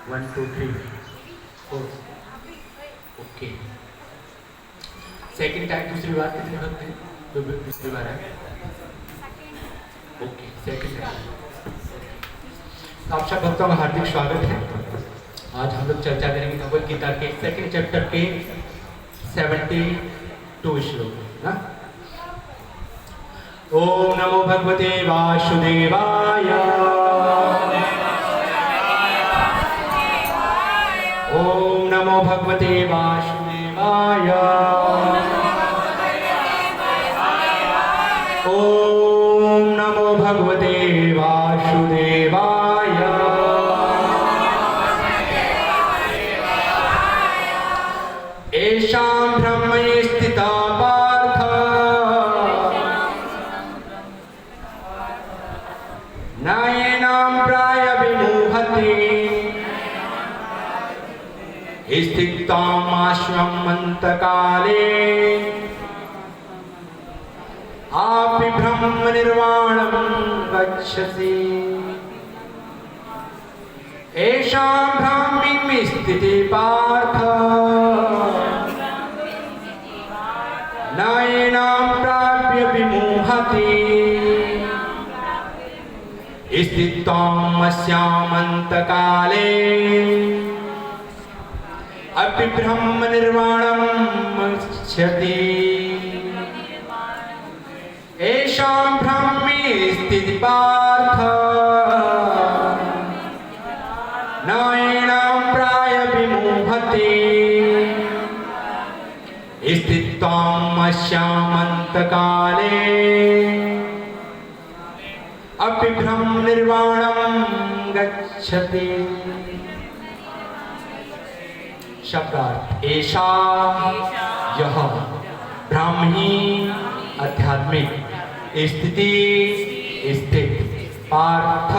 1 2 3 4 okay. Second time दूसरी बार कितने भक्त हैं? तो दूसरी बार है ओके सेकंड टाइम। आप सब भक्तों का हार्दिक स्वागत है। आज हम लोग चर्चा करेंगे भगवद गीता के सेकंड चैप्टर के 72 श्लोक ना। ओम नमो भगवते वासुदेवाय। ओम नमो भगवते वासुदेवाय। ओम नमो भगवते वासुदेवाय। येषां ब्रह्मणि स्थिता पार्थ नयनां प्राय विमुहते स्थितामाश्वमन्तकाले आपि ब्रह्म निर्वाणं गच्छसि। येषां ब्राह्मी स्थिते पार्थ नयनां प्राप्य विमुहते स्थितामस्यामन्तकाले अपि ब्रह्म निर्वाणं गच्छति। येषां ब्राह्मी स्थिति पार्थ नयनां प्राय विमुहते स्थितामस्यामन्तकाले अपि ब्रह्म निर्वाणं गच्छति। शब्दार्थ ऐसा यह ब्राह्मी आध्यात्मिक स्थिति स्थित पार्थ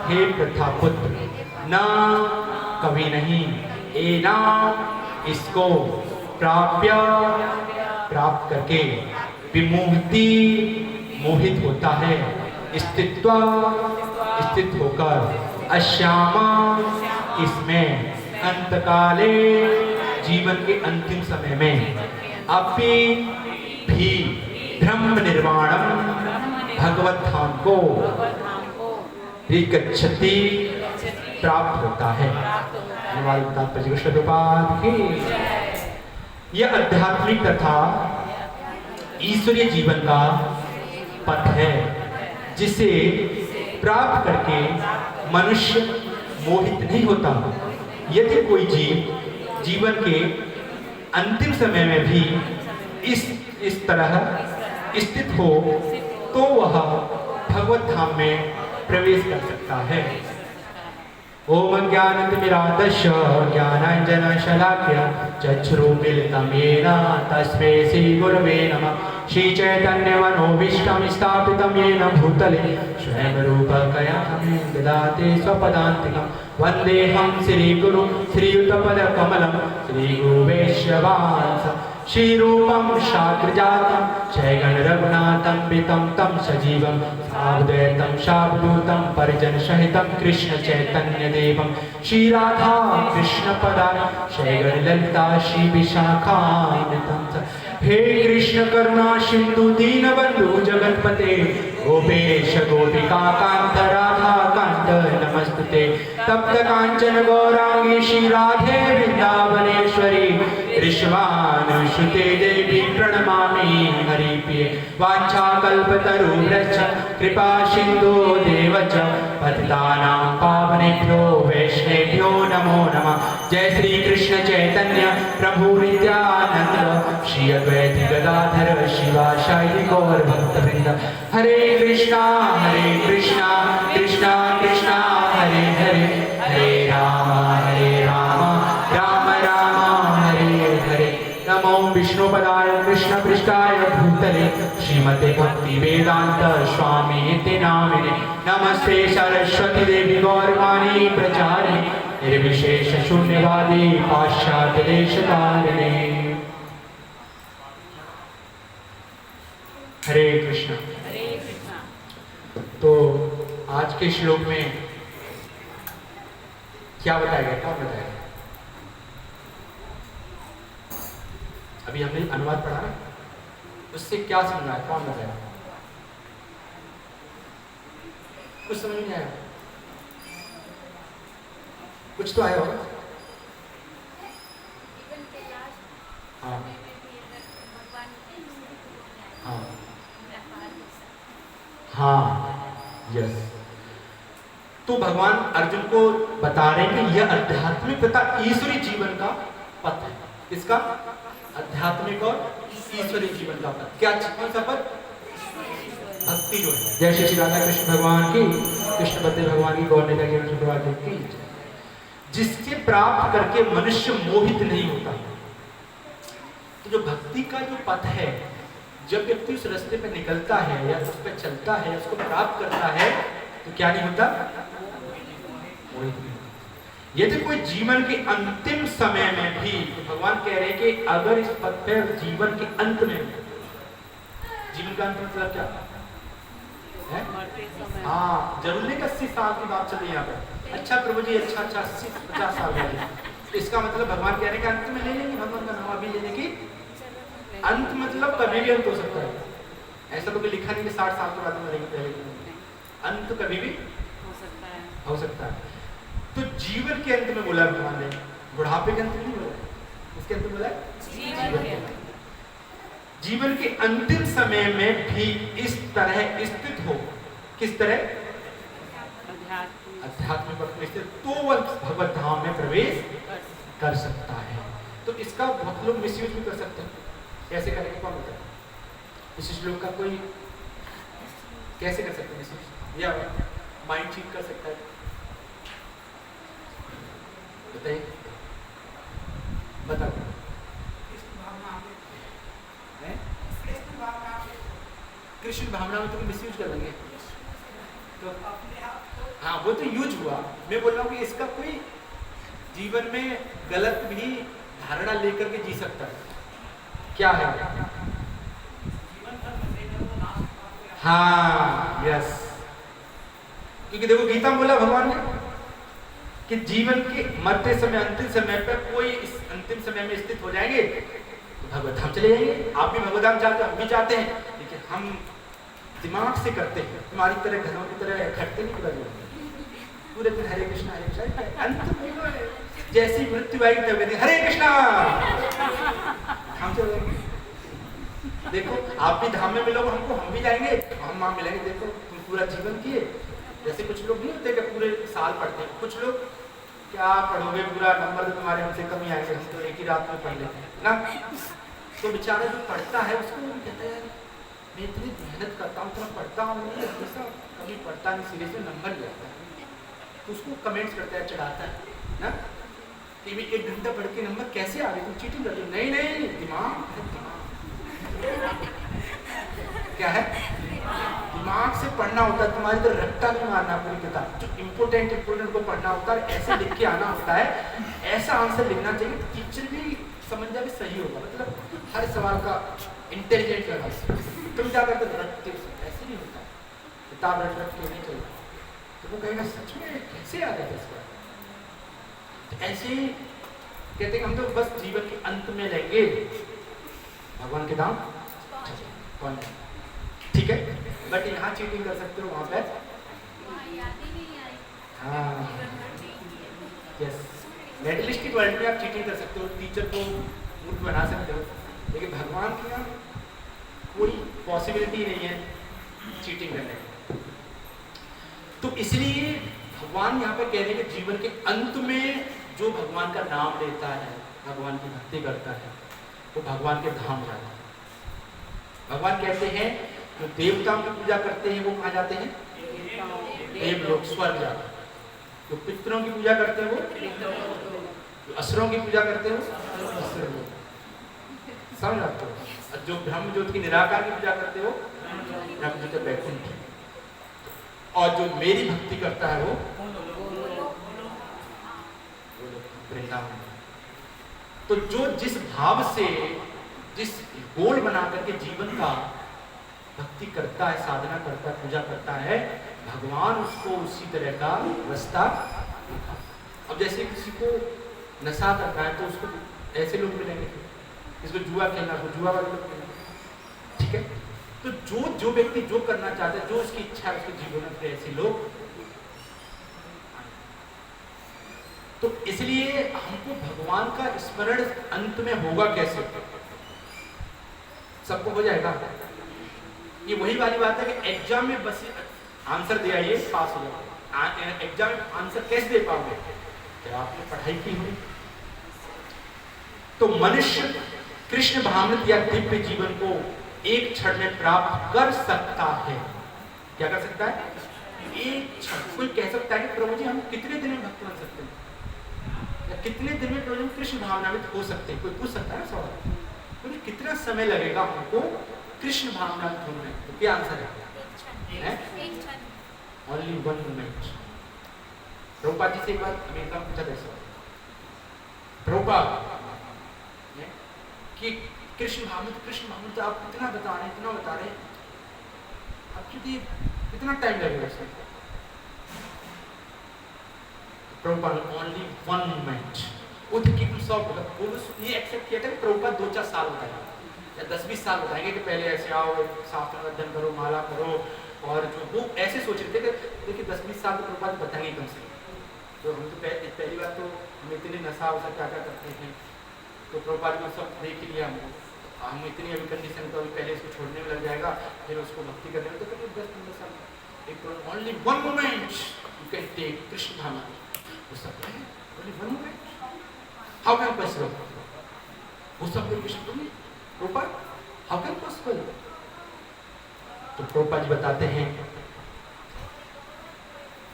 हे प्रथापुत्र न कभी नहीं एना इसको प्राप्त करके विमुक्ति मोहित होता है स्थित होकर अश्यामा इसमें अंतकाले जीवन के अंतिम समय में अपि भी ब्रह्म निर्वाणम भगवत धाम को गच्छति प्राप्त होता है। यह आध्यात्मिक तथा ईश्वरीय जीवन का पथ है जिसे प्राप्त करके मनुष्य मोहित नहीं होता। यदि कोई जीव जीवन के अंतिम समय में भी इस तरह स्थित हो तो वह भगवत धाम में प्रवेश कर सकता है। ओम ज्ञानतिमिरान्धस्य ज्ञानाञ्जनशलाकया चक्षुरुन्मीलितं येन तस्मै श्रीगुरवे नमः। श्रीचैतन्यमनोभीष्टं स्थापितं येन भूतले स्वयं रूपकया ददाति स्वपदान्तिकं। वन्देऽहं श्रीगुरुं श्रीयुतपदकमलं श्रीगुरुवैष्णवांस श्रीरूपं शाग्रजातं जयगणरघुनाथं वितं तं सजीवं सावधूतं शावधूतं परिजनसहितं कृष्ण चैतन्यदेवं श्रीराधा कृष्णपदा जयगणललिता श्रीविशाखान्वितं। हे कृष्ण करुणा सिंधु दीनबंधु जगतपते गोपेश गोपिका कांत राधा कांत नमस्तुते। तप्त कांचन गौरांगी श्री राधे वृंदावनेश्वरी ऋषभानुसुते देवी प्रणमामि हरिप्रिये। वाञ्छाकल्पतरुभ्यश्च कृपा सिन्धो देव च पतितानां पावनेभ्यो वैष्णवेभ्यो नमो नमः। जय श्री कृष्ण चैतन्य प्रभु नित्यानंद श्री अद्वैत गदाधर शिवासादि गौर भक्तवृंद। हरे कृष्णा कृष्णा कृष्णा हरे हरे हरे राम राम राम हरे हरे। नमो विष्णुपदाय कृष्ण पृष्ठाय भूतले श्रीमते भक्ति वेदांत स्वामी इति नामिने। नमस्ते सरस्वती देवी गौरवाणी प्रचारिणे निर्विशेष शून्यवादी पाश्चात्य देशकारिणे। हरे कृष्ण। तो आज के श्लोक में क्या बताएगा, कौन बताएगा? अभी हमने अनुवाद पढ़ा ना, उससे क्या समझना है, कौन बताएगा? कुछ समझ नहीं आया? कुछ तो आया होगा। हाँ हाँ हाँ, यस। तो भगवान अर्जुन को बता रहे हैं कि यह आध्यात्मिक तथा ईश्वरी जीवन का पथ है। इसका आध्यात्मिक और ईश्वरी जीवन का पथ। क्या, कौन सा पथ? भक्ति जो है। जय श्री राधा कृष्ण भगवान की, कृष्ण बद्ध भगवान की, गौर ने की, जिससे प्राप्त करके मनुष्य मोहित नहीं होता। तो जो भक्ति का जो पथ है, जब व्यक्ति उस रास्ते पे निकलता है या उस पर चलता है, उसको प्राप्त करता है, तो क्या नहीं होता? मोहित नहीं होता। यदि कोई जीवन के अंतिम समय में भी, तो भगवान कह रहे हैं कि अगर इस पथ पे जीवन के अंत में, जीवन का अंत मतलब क्या है? हाँ, जरूर नहीं 80 साल की बात चल रही है यहाँ पर। अच्छा प्रभु जी, अच्छा 80-50 साल का, इसका मतलब भगवान कह रहे हैं कि अंत में ले लेंगे भगवान का नाम, अभी लेने की। अंत मतलब कभी भी अंत हो सकता है, ऐसा तो कोई लिखा नहीं कि 60 साल के बाद मरेंगे, पहले अंत कभी भी हो सकता है। तो जीवन के अंत में बोला भगवान ने, बुढ़ापे के अंत नहीं बोला, इसके अंत में बोला जीवन के अंतिम समय में भी इस तरह स्थित हो। किस तरह? अध्यात्म पथ में स्थित, तो वह भगवत धाम में प्रवेश कर सकता है। तो इसका बहुत लोग मिसयूज भी कर सकते हैं। कैसे करेंगे, कौन बताए? इस श्लोक का कोई कैसे कर सकते हैं मिसयूज, या माइंड चीट कर सकता है? बताइए, बताओ। कृष्ण भावना में तुम मिसयूज कर लेंगे तो, हाँ वो तो यूज हुआ। मैं बोल रहा हूँ कि इसका कोई जीवन में गलत भी धारणा लेकर के जी सकता है। क्या है? हाँ, यस। क्योंकि देखो गीता में बोला भगवान ने कि जीवन के मरते समय, अंतिम समय पर कोई इस अंतिम समय में स्थित हो जाएंगे तो भगवत धाम चले जाएंगे। आप भी भगवत धाम चाहते हैं, हम भी चाहते हैं, लेकिन हम दिमाग से करते हैं। तुम्हारी तरह घरों की तरह इकट्ठे नहीं पूरा पूरे दिन हरे कृष्णा हरे कृष्णा, अंत में जैसी मृत्यु आएगी तब हरे कृष्णा हम चले जाएंगे। देखो आप भी धाम में मिलोगे हमको, हम भी जाएंगे, हम वहां मिलेंगे। देखो तुम पूरा जीवन किए। जैसे कुछ लोग नहीं होते कि पूरे साल पढ़ते हैं, कुछ लोग क्या पढ़ोगे, पूरा नंबर तो तुम्हारे हमसे कम ही आएंगे, हम तो एक ही रात में पढ़ लेते हैं ना। तो बेचारा जो पढ़ता है उसको कहता है मैं इतनी मेहनत करता हूँ, इतना पढ़ता हूँ, हमेशा कभी पढ़ता नहीं, सीरियस में नंबर ले आता है। तो उसको कमेंट्स करता है, चढ़ाता है ना कि भी 1 घंटा पढ़ के नंबर कैसे आ गए, तुम चीटिंग करते हो। नहीं नहीं, दिमाग क्या है, दिमाग से पढ़ना होता है। तुम्हारी तो रट्टा नहीं मारना पूरी किताब, जो इम्पोर्टेंट को पढ़ना होता है, ऐसे लिख के आना होता है, ऐसा आंसर लिखना चाहिए टीचर भी समझ जाए सही होगा। मतलब हर सवाल का इंटेलिजेंट लगा। तुम क्या करते रटते, ऐसे नहीं होता, किताब रट रट के नहीं चलता। तो वो कहेगा सच में कैसे आ गया इसका। तो ऐसे ही कहते हैं हम तो बस जीवन के अंत में लेंगे भगवान के धाम कौन है, ठीक है। बट यहाँ चीटिंग कर सकते हो, वहाँ पे हाँ यस, मेटलिस्टिक वर्ल्ड में आप चीटिंग कर सकते हो, टीचर को मूर्ख बना सकते हो, लेकिन भगवान के यहाँ कोई पॉसिबिलिटी नहीं है चीटिंग करने की। तो इसलिए भगवान यहाँ पे कह रहे हैं कि जीवन के अंत में जो भगवान का नाम लेता है, भगवान की भक्ति करता है, वो भगवान के धाम जाता है। भगवान कहते हैं जो देवताओं की पूजा करते हैं वो कहाँ जाते हैं, देवलोक, स्वर्ग जाते हैं। जो पितरों की पूजा करते हैं वो, जो असुरों की पूजा करते हैं वो असुर लोग, समझ आते हो। और जो ब्रह्म ज्योति की निराकार की पूजा करते हो ब्रह्म ज्योति वैकुंठ, और जो मेरी भक्ति करता है वो वृंदावन। तो जो जिस भाव से, जिस गोल बना करके जीवन का भक्ति करता है, साधना करता है, पूजा करता है, भगवान उसको उसी तरह का रास्ता। अब जैसे किसी को नशा करना है तो उसको ऐसे लोग मिलेंगे, इसको जुआ खेलना तो जुआ वाले लोग मिलेंगे, ठीक है। तो जो व्यक्ति जो करना चाहता है, जो उसकी इच्छा है उसके जीवन में, ऐसे लोग। तो इसलिए हमको भगवान का स्मरण अंत में होगा कैसे? सबको हो जाएगा? ये वही वाली बात है कि एग्जाम में बस आंसर दे आइए, पास हो जाओगे। एग्जाम में आंसर कैसे दे पाओगे? क्या आपने पढ़ाई की होगी? तो मनुष्य कृष्ण भावनामृत या दिव्य जीवन को एक क्षण में प्राप्त कर सकता है। क्या कर सकता है? एक क्षण। कोई कह सकता है कि प्रभु जी हम कितने दिन में भक्त बन सकते हैं, या कितने दिन में प्रभु जी कृष्ण भावनामृत हो सकते हैं? कोई पूछ सकता है सवाल, तो कितना समय लगेगा हमको कृष्ण भावनामृत होने में? तो क्या आंसर है? Only 1 minute. प्रभुपाद जी से एक बार अमेरिका में पूछा था, प्रभुपाद कि कृष्ण भावनामृत आप इतना बता रहे हैं, आपके लिए कितना टाइम लगेगा इसमें? Prabhupada only 1 minute. वो ये एक्सेप्ट किया था कि प्रभुपाद 2-4 साल बताएंगे या 10-20 साल बताएंगे कि पहले ऐसे आओ, शास्त्र अध्ययन करो, माला करो, और जो वो ऐसे सोच रहे थे कि देखिए 10-20 साल तो प्रभुपाद बताएंगे कम से। तो हम तो पहली बार तो हम इतने नशा वशा क्या करते हैं, तो प्रभुपाद को सब देख लिया हम इतनी अभी कंडीशन, तो अभी पहले इसको छोड़ने में लग जाएगा, फिर उसको भक्ति करने में तो करीब 10-15 साल। एक only 1 moment you can take Krishna भावनामृत। वो सब only 1 moment, how can possible? वो सब Krishna Prabhupada how can possible? तो प्रभुपाद जी बताते हैं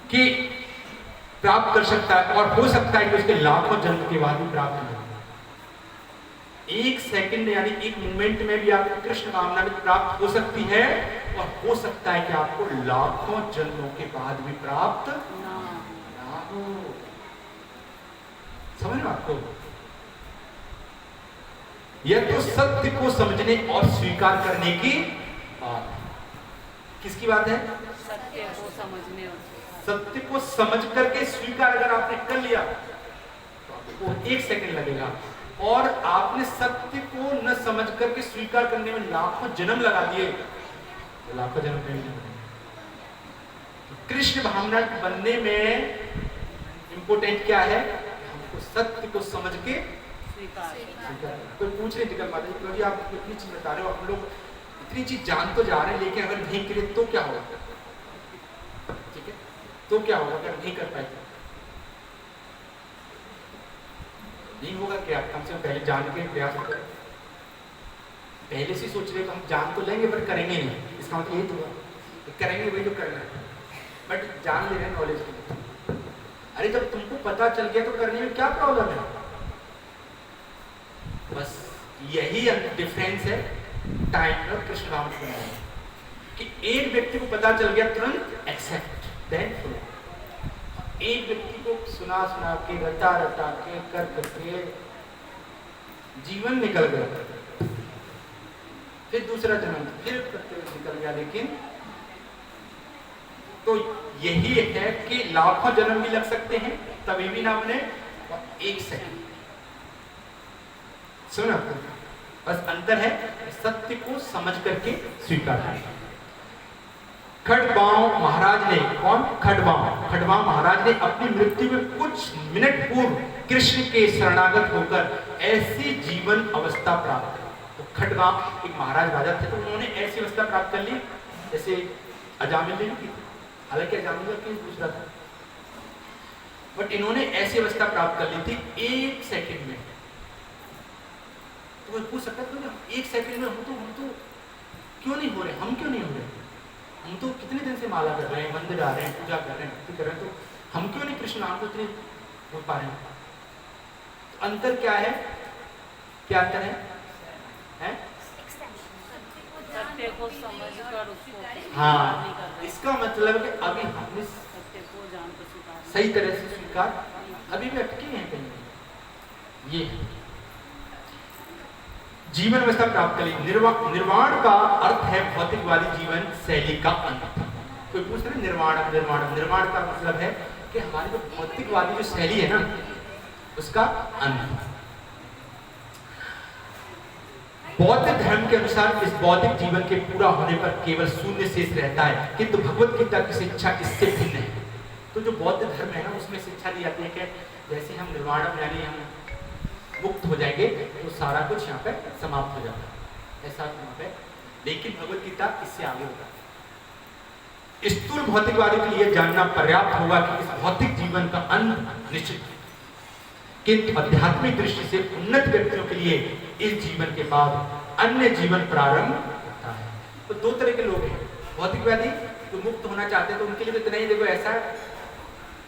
कि प्राप्त कर सकता है, और हो सकता है कि उसके लाखों जन्म के बाद भी प्राप्त हो। 1 सेकंड यानी 1 मोमेंट में भी आपको कृष्ण भावनामृत प्राप्त हो सकती है, और हो सकता है कि आपको लाखों जन्मों के बाद भी प्राप्त ना हो। समझ लो आपको? यह तो सत्य को समझने और स्वीकार करने की बात। किसकी बात है? सत्य को समझने और सत्य को समझ करके स्वीकार अगर आपने कर लिया तो आपको 1 सेकंड लगेगा, और आपने सत्य को न समझ करके स्वीकार करने में लाखों जन्म लगा दिए, तो लाखों जन्म नहीं। कृष्ण भावनामृत बनने में इंपोर्टेंट क्या है? हमको सत्य को समझ के स्वीकार। कोई पूछ रहे थे माता जी, क्योंकि आप इतनी चीज बता रहे हो, हम लोग इतनी चीज जान तो जा रहे हैं, लेकिन अगर नहीं करे तो क्या होगा? ठीक है, तो क्या होगा अगर नहीं कर पाए? नहीं होगा क्या? कम से कम पहले जान के प्रयास करें। पहले से सोच रहे तो हम जान तो लेंगे पर करेंगे नहीं, इसका मतलब यही तो हुआ करेंगे वही तो करना है, बट जान ले रहे हैं नॉलेज के लिए। अरे जब तुमको पता चल गया तो करने में क्या प्रॉब्लम है? बस यही डिफरेंस है टाइम और कृष्ण भावनामृत में, कि एक व्यक्ति को पता चल गया तुरंत एक्सेप्ट, देन फॉलो। एक व्यक्ति को सुना के रटा के कर करके जीवन निकल गया, फिर दूसरा जन्म फिर निकल गया। लेकिन तो यही है कि लाखों जन्म भी लग सकते हैं तभी भी ना बने, और 1 सेकंड। सुना? बस अंतर है सत्य को समझ करके स्वीकार करना। खडबांव महाराज ने, कौन? खडबांव महाराज ने अपनी मृत्यु में कुछ मिनट पूर्व कृष्ण के शरणागत होकर ऐसी जीवन अवस्था प्राप्त की। तो खडबांव एक महाराज राजा थे, तो उन्होंने ऐसी अवस्था प्राप्त कर ली जैसे अजामिल ने की। हालांकि अजामिल का केस दूसरा था, बट इन्होंने ऐसी अवस्था प्राप्त कर ली थी 1 सेकंड में। तो पूछ सकता है 1 सेकंड में हम तो क्यों नहीं हो रहे? हम क्यों नहीं हो रहे? हम तो कितने दिन से माला कर रहे हैं, मंदिर आ रहे हैं, पूजा कर रहे हैं, भक्ति कर रहे हैं, तो हम क्यों नहीं कृष्ण नाम को इतने हो पा रहे हैं? तो अंतर क्या है? क्या अंतर है? सत्य को समझकर उसको हाँ, इसका मतलब है कि अभी हमने सत्य को जानकर स्वीकार सही तरह से स्वीकार अभी भी अटके हैं कहीं। ये जीवन अवस्था प्राप्त करें। निर्वाण का अर्थ है भौतिकवादी जीवन शैली का अंत। कोई पूछ रहे निर्वाण का मतलब है कि हमारी जो नास्तिकवादी जो शैली है ना, उसका अंत। बौद्ध धर्म के अनुसार इस बौद्धिक जीवन के पूरा होने पर केवल शून्य शेष रहता है, किंतु भगवत गीता की शिक्षा इससे भिन्न है। तो जो बौद्ध धर्म है ना, उसमें शिक्षा दी जाती है कि जैसे हम निर्वाण यानी हम मुक्त हो जाएंगे तो सारा कुछ यहाँ पे समाप्त हो जाता है, ऐसा यहाँ पे। लेकिन भगवत गीता इससे आगे होता है। स्थूल भौतिकवादी के लिए जानना पर्याप्त होगा कि इस भौतिक जीवन का अंत निश्चित है, किंतु आध्यात्मिक दृष्टि से उन्नत व्यक्तियों के लिए इस जीवन के बाद अन्य जीवन प्रारंभ होता है। तो दो तरह के लोग हैं, भौतिकवादी जो मुक्त होना चाहते हैं तो उनके लिए तो इतना ही, देखो ऐसा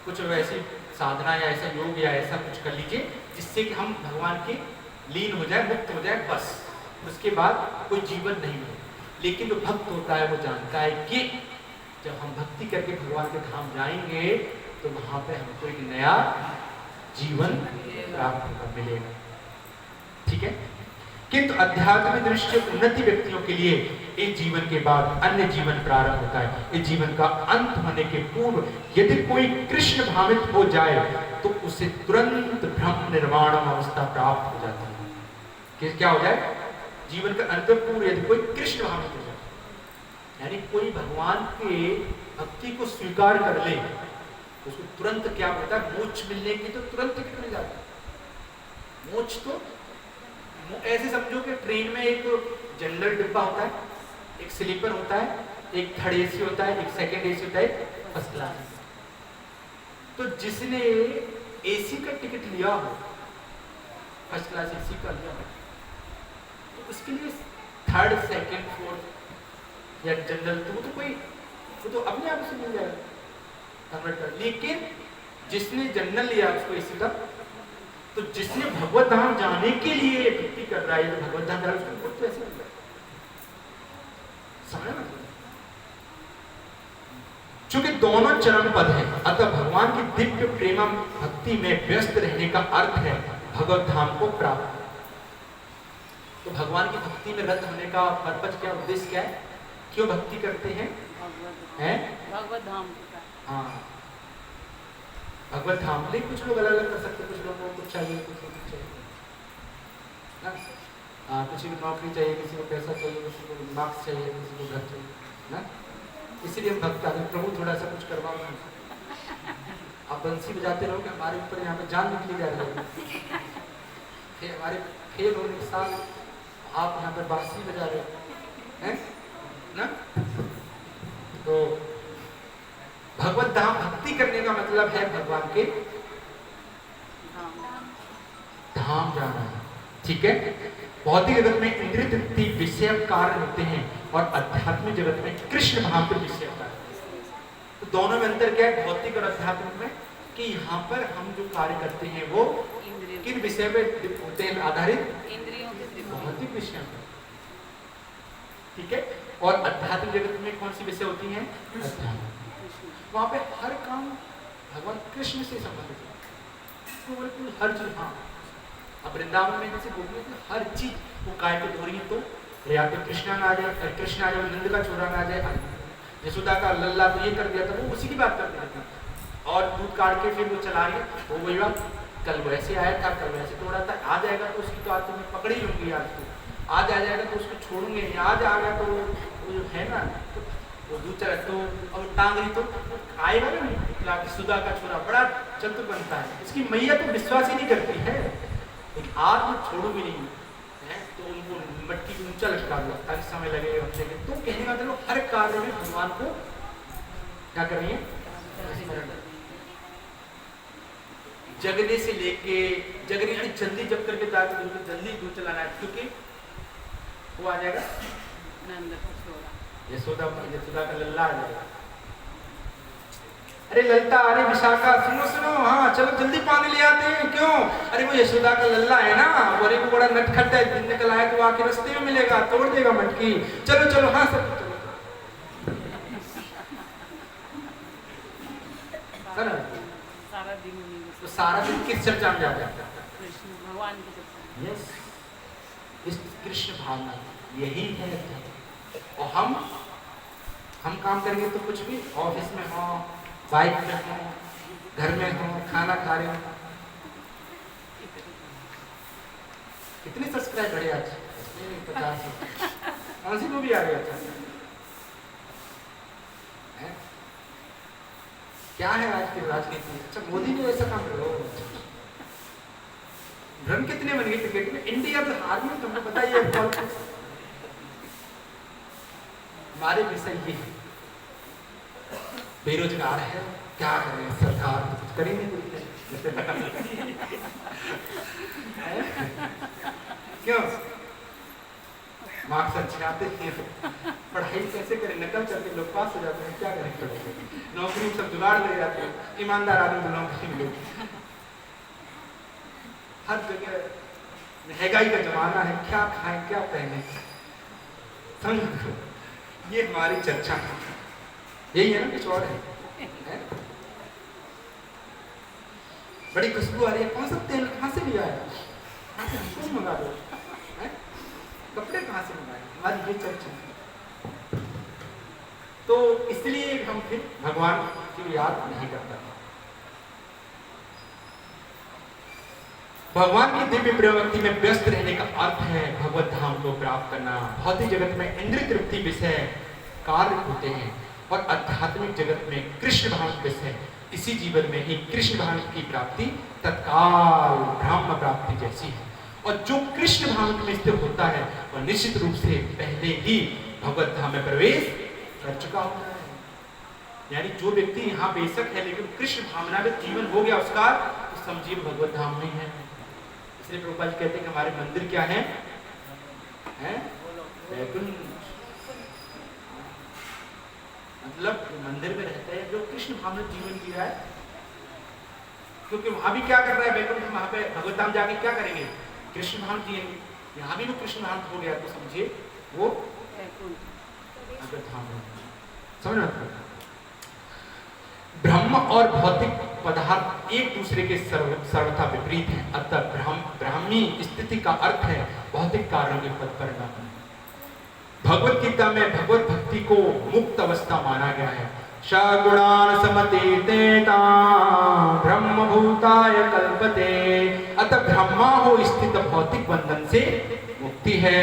कुछ वैसी साधना या ऐसा योग या ऐसा कुछ कर लीजिए जिससे कि हम भगवान के लीन हो जाए, मुक्त हो जाए, बस उसके बाद कोई जीवन नहीं है। लेकिन जो भक्त होता है वो जानता है कि जब हम भक्ति करके भगवान के धाम जाएंगे तो वहां पे हमको एक नया जीवन प्राप्त मिलेगा, ठीक है। किंतु आध्यात्मिक दृष्टि से उन्नति व्यक्तियों के लिए इस जीवन के बाद अन्य जीवन प्रारंभ होता है। इस जीवन का अंत होने के पूर्व यदि कोई कृष्ण भावित हो जाए तो उसे तुरंत ब्रह्म निर्वाण अवस्था प्राप्त हो जाती है। कि क्या हो जाए? जीवन का अंत पूर्व यदि कोई कृष्ण भावित हो जाए, यानी कोई भगवान के भक्ति को स्वीकार कर ले, उसको तुरंत क्या होता है? मोक्ष मिलने की तो तुरंत टिकट मिल जाता है। मोक्ष तो ऐसे समझो कि ट्रेन में एक जनरल डिब्बा होता है, एक स्लीपर होता है, एक थर्ड एसी होता है, एक सेकंड एसी होता है, फर्स्ट क्लास। तो जिसने एसी का टिकट लिया हो, फर्स्ट क्लास एसी का लिया हो, तो उसके लिए थर्ड, सेकंड, फोर्थ या जनरल तो वो तो अपने आप से मिल जाएगा कन्वर्ट कर। लेकिन जिसने जनरल लिया उसको एसी का, तो जिसने भगवत धाम जाने के लिए भक्ति कर रहा है, तो भगवत धाम जा रहा है, उसको कैसे मिल रहा है? समझ में? चूंकि दोनों चरम पद हैं, अतः भगवान की दिव्य प्रेम भक्ति में व्यस्त रहने का अर्थ है भगवत धाम को प्राप्त। तो भगवान की भक्ति में रत होने का पर्पज क्या, उद्देश्य क्या है? क्यों भक्ति करते हैं? भगवत धाम। हाँ, भगवत धाम। लेकिन कुछ लोग अलग अलग कर सकते, कुछ लोगों को कुछ चाहिए, कुछ को कुछ चाहिए ना। किसी को नौकरी चाहिए, किसी को पैसा चाहिए, किसी को मार्क्स चाहिए, किसी को घर चाहिए ना। इसीलिए हम भक्त आते, प्रभु थोड़ा सा कुछ करवाओ। आप बंसी बजाते रहो कि हमारे ऊपर यहाँ पे जान निकली जा रही है, फिर हमारे फेल होने के साथ आप यहाँ पे बांसी बजा रहे हैं ना। तो भगवत धाम भक्ति करने का मतलब है भगवान के धाम जाना है, ठीक है। भौतिक जगत में इंद्रिय तृप्ति विषय कार्य होते हैं और आध्यात्मिक जगत में कृष्ण भाव के विषय कार्य। तो दोनों में अंतर क्या है भौतिक और आध्यात्मिक में? कि यहाँ पर हम जो कार्य करते हैं वो किन विषय पे होते हैं आधारित? इंद्रियों के भौतिक विषय पर, ठीक है। और आध्यात्मिक जगत में कौन सी विषय होती हैं? वहां पे हर काम भगवान कृष्ण से संबंधित है, तो बिल्कुल हर चीज। हाँ, अब वृंदावन में जैसे बोलिए तो हर चीज वो गाय को धो रही है तो या तो कृष्णा ना आ जाए, कृष्ण आ जाए, नंद का छोरा ना आ जाए, यशोदा का लल्ला तो ये कर दिया था, वो उसी की बात करते रहते हैं। और दूध काट के फिर वो चला रही है, वो वही बात, कल वैसे आया था, कल वैसे तोड़ा था, आज आएगा तो उसकी तो आज तो मैं पकड़ ही लूंगी, आज आ जाएगा तो उसको छोड़ूंगे नहीं, आज आ गया तो वो जो है ना तो वो दूध चला तो और टांग रही तो आएगा ना नहीं। सुधा का छोरा बड़ा चतुर बनता है, इसकी मैया तो विश्वास ही नहीं करती है, लेकिन आज वो छोड़ू भी नहीं है, तो उनको मट्टी ऊंचा लटका दो ताकि समय लगेगा हमसे। तो कहने का मतलब हर कार्य में भगवान को क्या कर रही है? जगने से लेके जगने से जल्दी जब करके जाकर जल्दी दूध चलाना है, क्योंकि वो आ जाएगा नंद का छोरा, यशोदा का लल्ला आ जाएगा। अरे ललता, अरे विशाखा, सुनो सुनो, हाँ चलो जल्दी पानी ले आते हैं। क्यों? अरे वो यशोदा का लल्ला है ना, अरे वो बड़ा नटखट है, दिन निकल आया तो आके रास्ते में मिलेगा, तोड़ देगा मटकी। चलो चलो, हाँ सब चलो। सारा दिन तो सारा दिन किस चर्चा में जाता है? कृष्ण भगवान की चर्चा। यस, इस कृष्ण भावना यही है। और हम काम करेंगे तो कुछ भी, ऑफिस में हो, बाइक में हो, घर में हो, खाना खा रहे हो। कितने सब्सक्राइब बढ़े आज? 50। कौन सी मूवी आ रही है? क्या है आज की राजनीति? अच्छा, मोदी ने ऐसा काम करो। रन कितने बन गए क्रिकेट में? इंडिया तो हार में, तुमको पता ही है। हमारे विषय ये बेरोजगार है, क्या करें? सरकार कुछ करे नहीं, क्यों? मार्क्स अच्छे आते हैं, पढ़ाई कैसे करें? नकल करके लोग पास हो जाते हैं, क्या करें? नौकरी सब जुगाड़ ले जाते हैं, ईमानदार आदमी को नौकरी मिले। हर जगह महंगाई का जमाना है, क्या खाएं क्या पहने, समझ। ये हमारी चर्चा यही है ना, कुछ और है? बड़ी खुशबू आ रही है, कौन सा तेल कहाँ से लिया है? कहाँ से हमको मंगा दो, कपड़े कहाँ से मंगाए? हमारी ये चर्चा है। तो इसलिए हम फिर भगवान की याद नहीं करते। भगवान की दिव्य प्रवृत्ति में व्यस्त रहने का अर्थ है भगवत धाम को प्राप्त करना। भौतिक जगत में इंद्रिय तृप्ति विषय कार्य होते हैं और आध्यात्मिक जगत में कृष्ण भाव विषय। इसी जीवन में ही कृष्ण भाव की प्राप्ति तत्काल ब्रह्म प्राप्ति जैसी है। और जो कृष्ण भाव में स्थित होता है वह निश्चित रूप से पहले ही भगवत धाम में प्रवेश कर चुका होता है। यानी जो व्यक्ति यहाँ बेशक है लेकिन कृष्ण भावना में जीवन हो गया उसका, तो समझिए भगवत धाम में है। इसलिए प्रभुपाद जी कहते हैं कि हमारे मंदिर क्या है? वैकुंठ। मतलब मंदिर में रहते हैं जो कृष्ण भाव में जीवन जी रहा है, क्योंकि वहां भी क्या कर रहा है वैकुंठ, वहां पे भगवत धाम जाके क्या करेंगे? कृष्ण भाव जिएंगे। यहाँ भी वो कृष्ण भाव हो गया तो समझिए वो भगवत धाम है। समझ में आता है? ब्रह्म और भौतिक पदार्थ एक दूसरे के सर्वथा विपरीत हैं। अतः ब्राह्मी स्थिति का अर्थ है भौतिक कारणों के पद पर न। भगवत गीता में भगवत भक्ति को मुक्त अवस्था माना गया है। सगुणान समतीतेता ब्रह्मभूताय कल्पते। अतः ब्रह्मा हो स्थित भौतिक बंधन से मुक्ति है।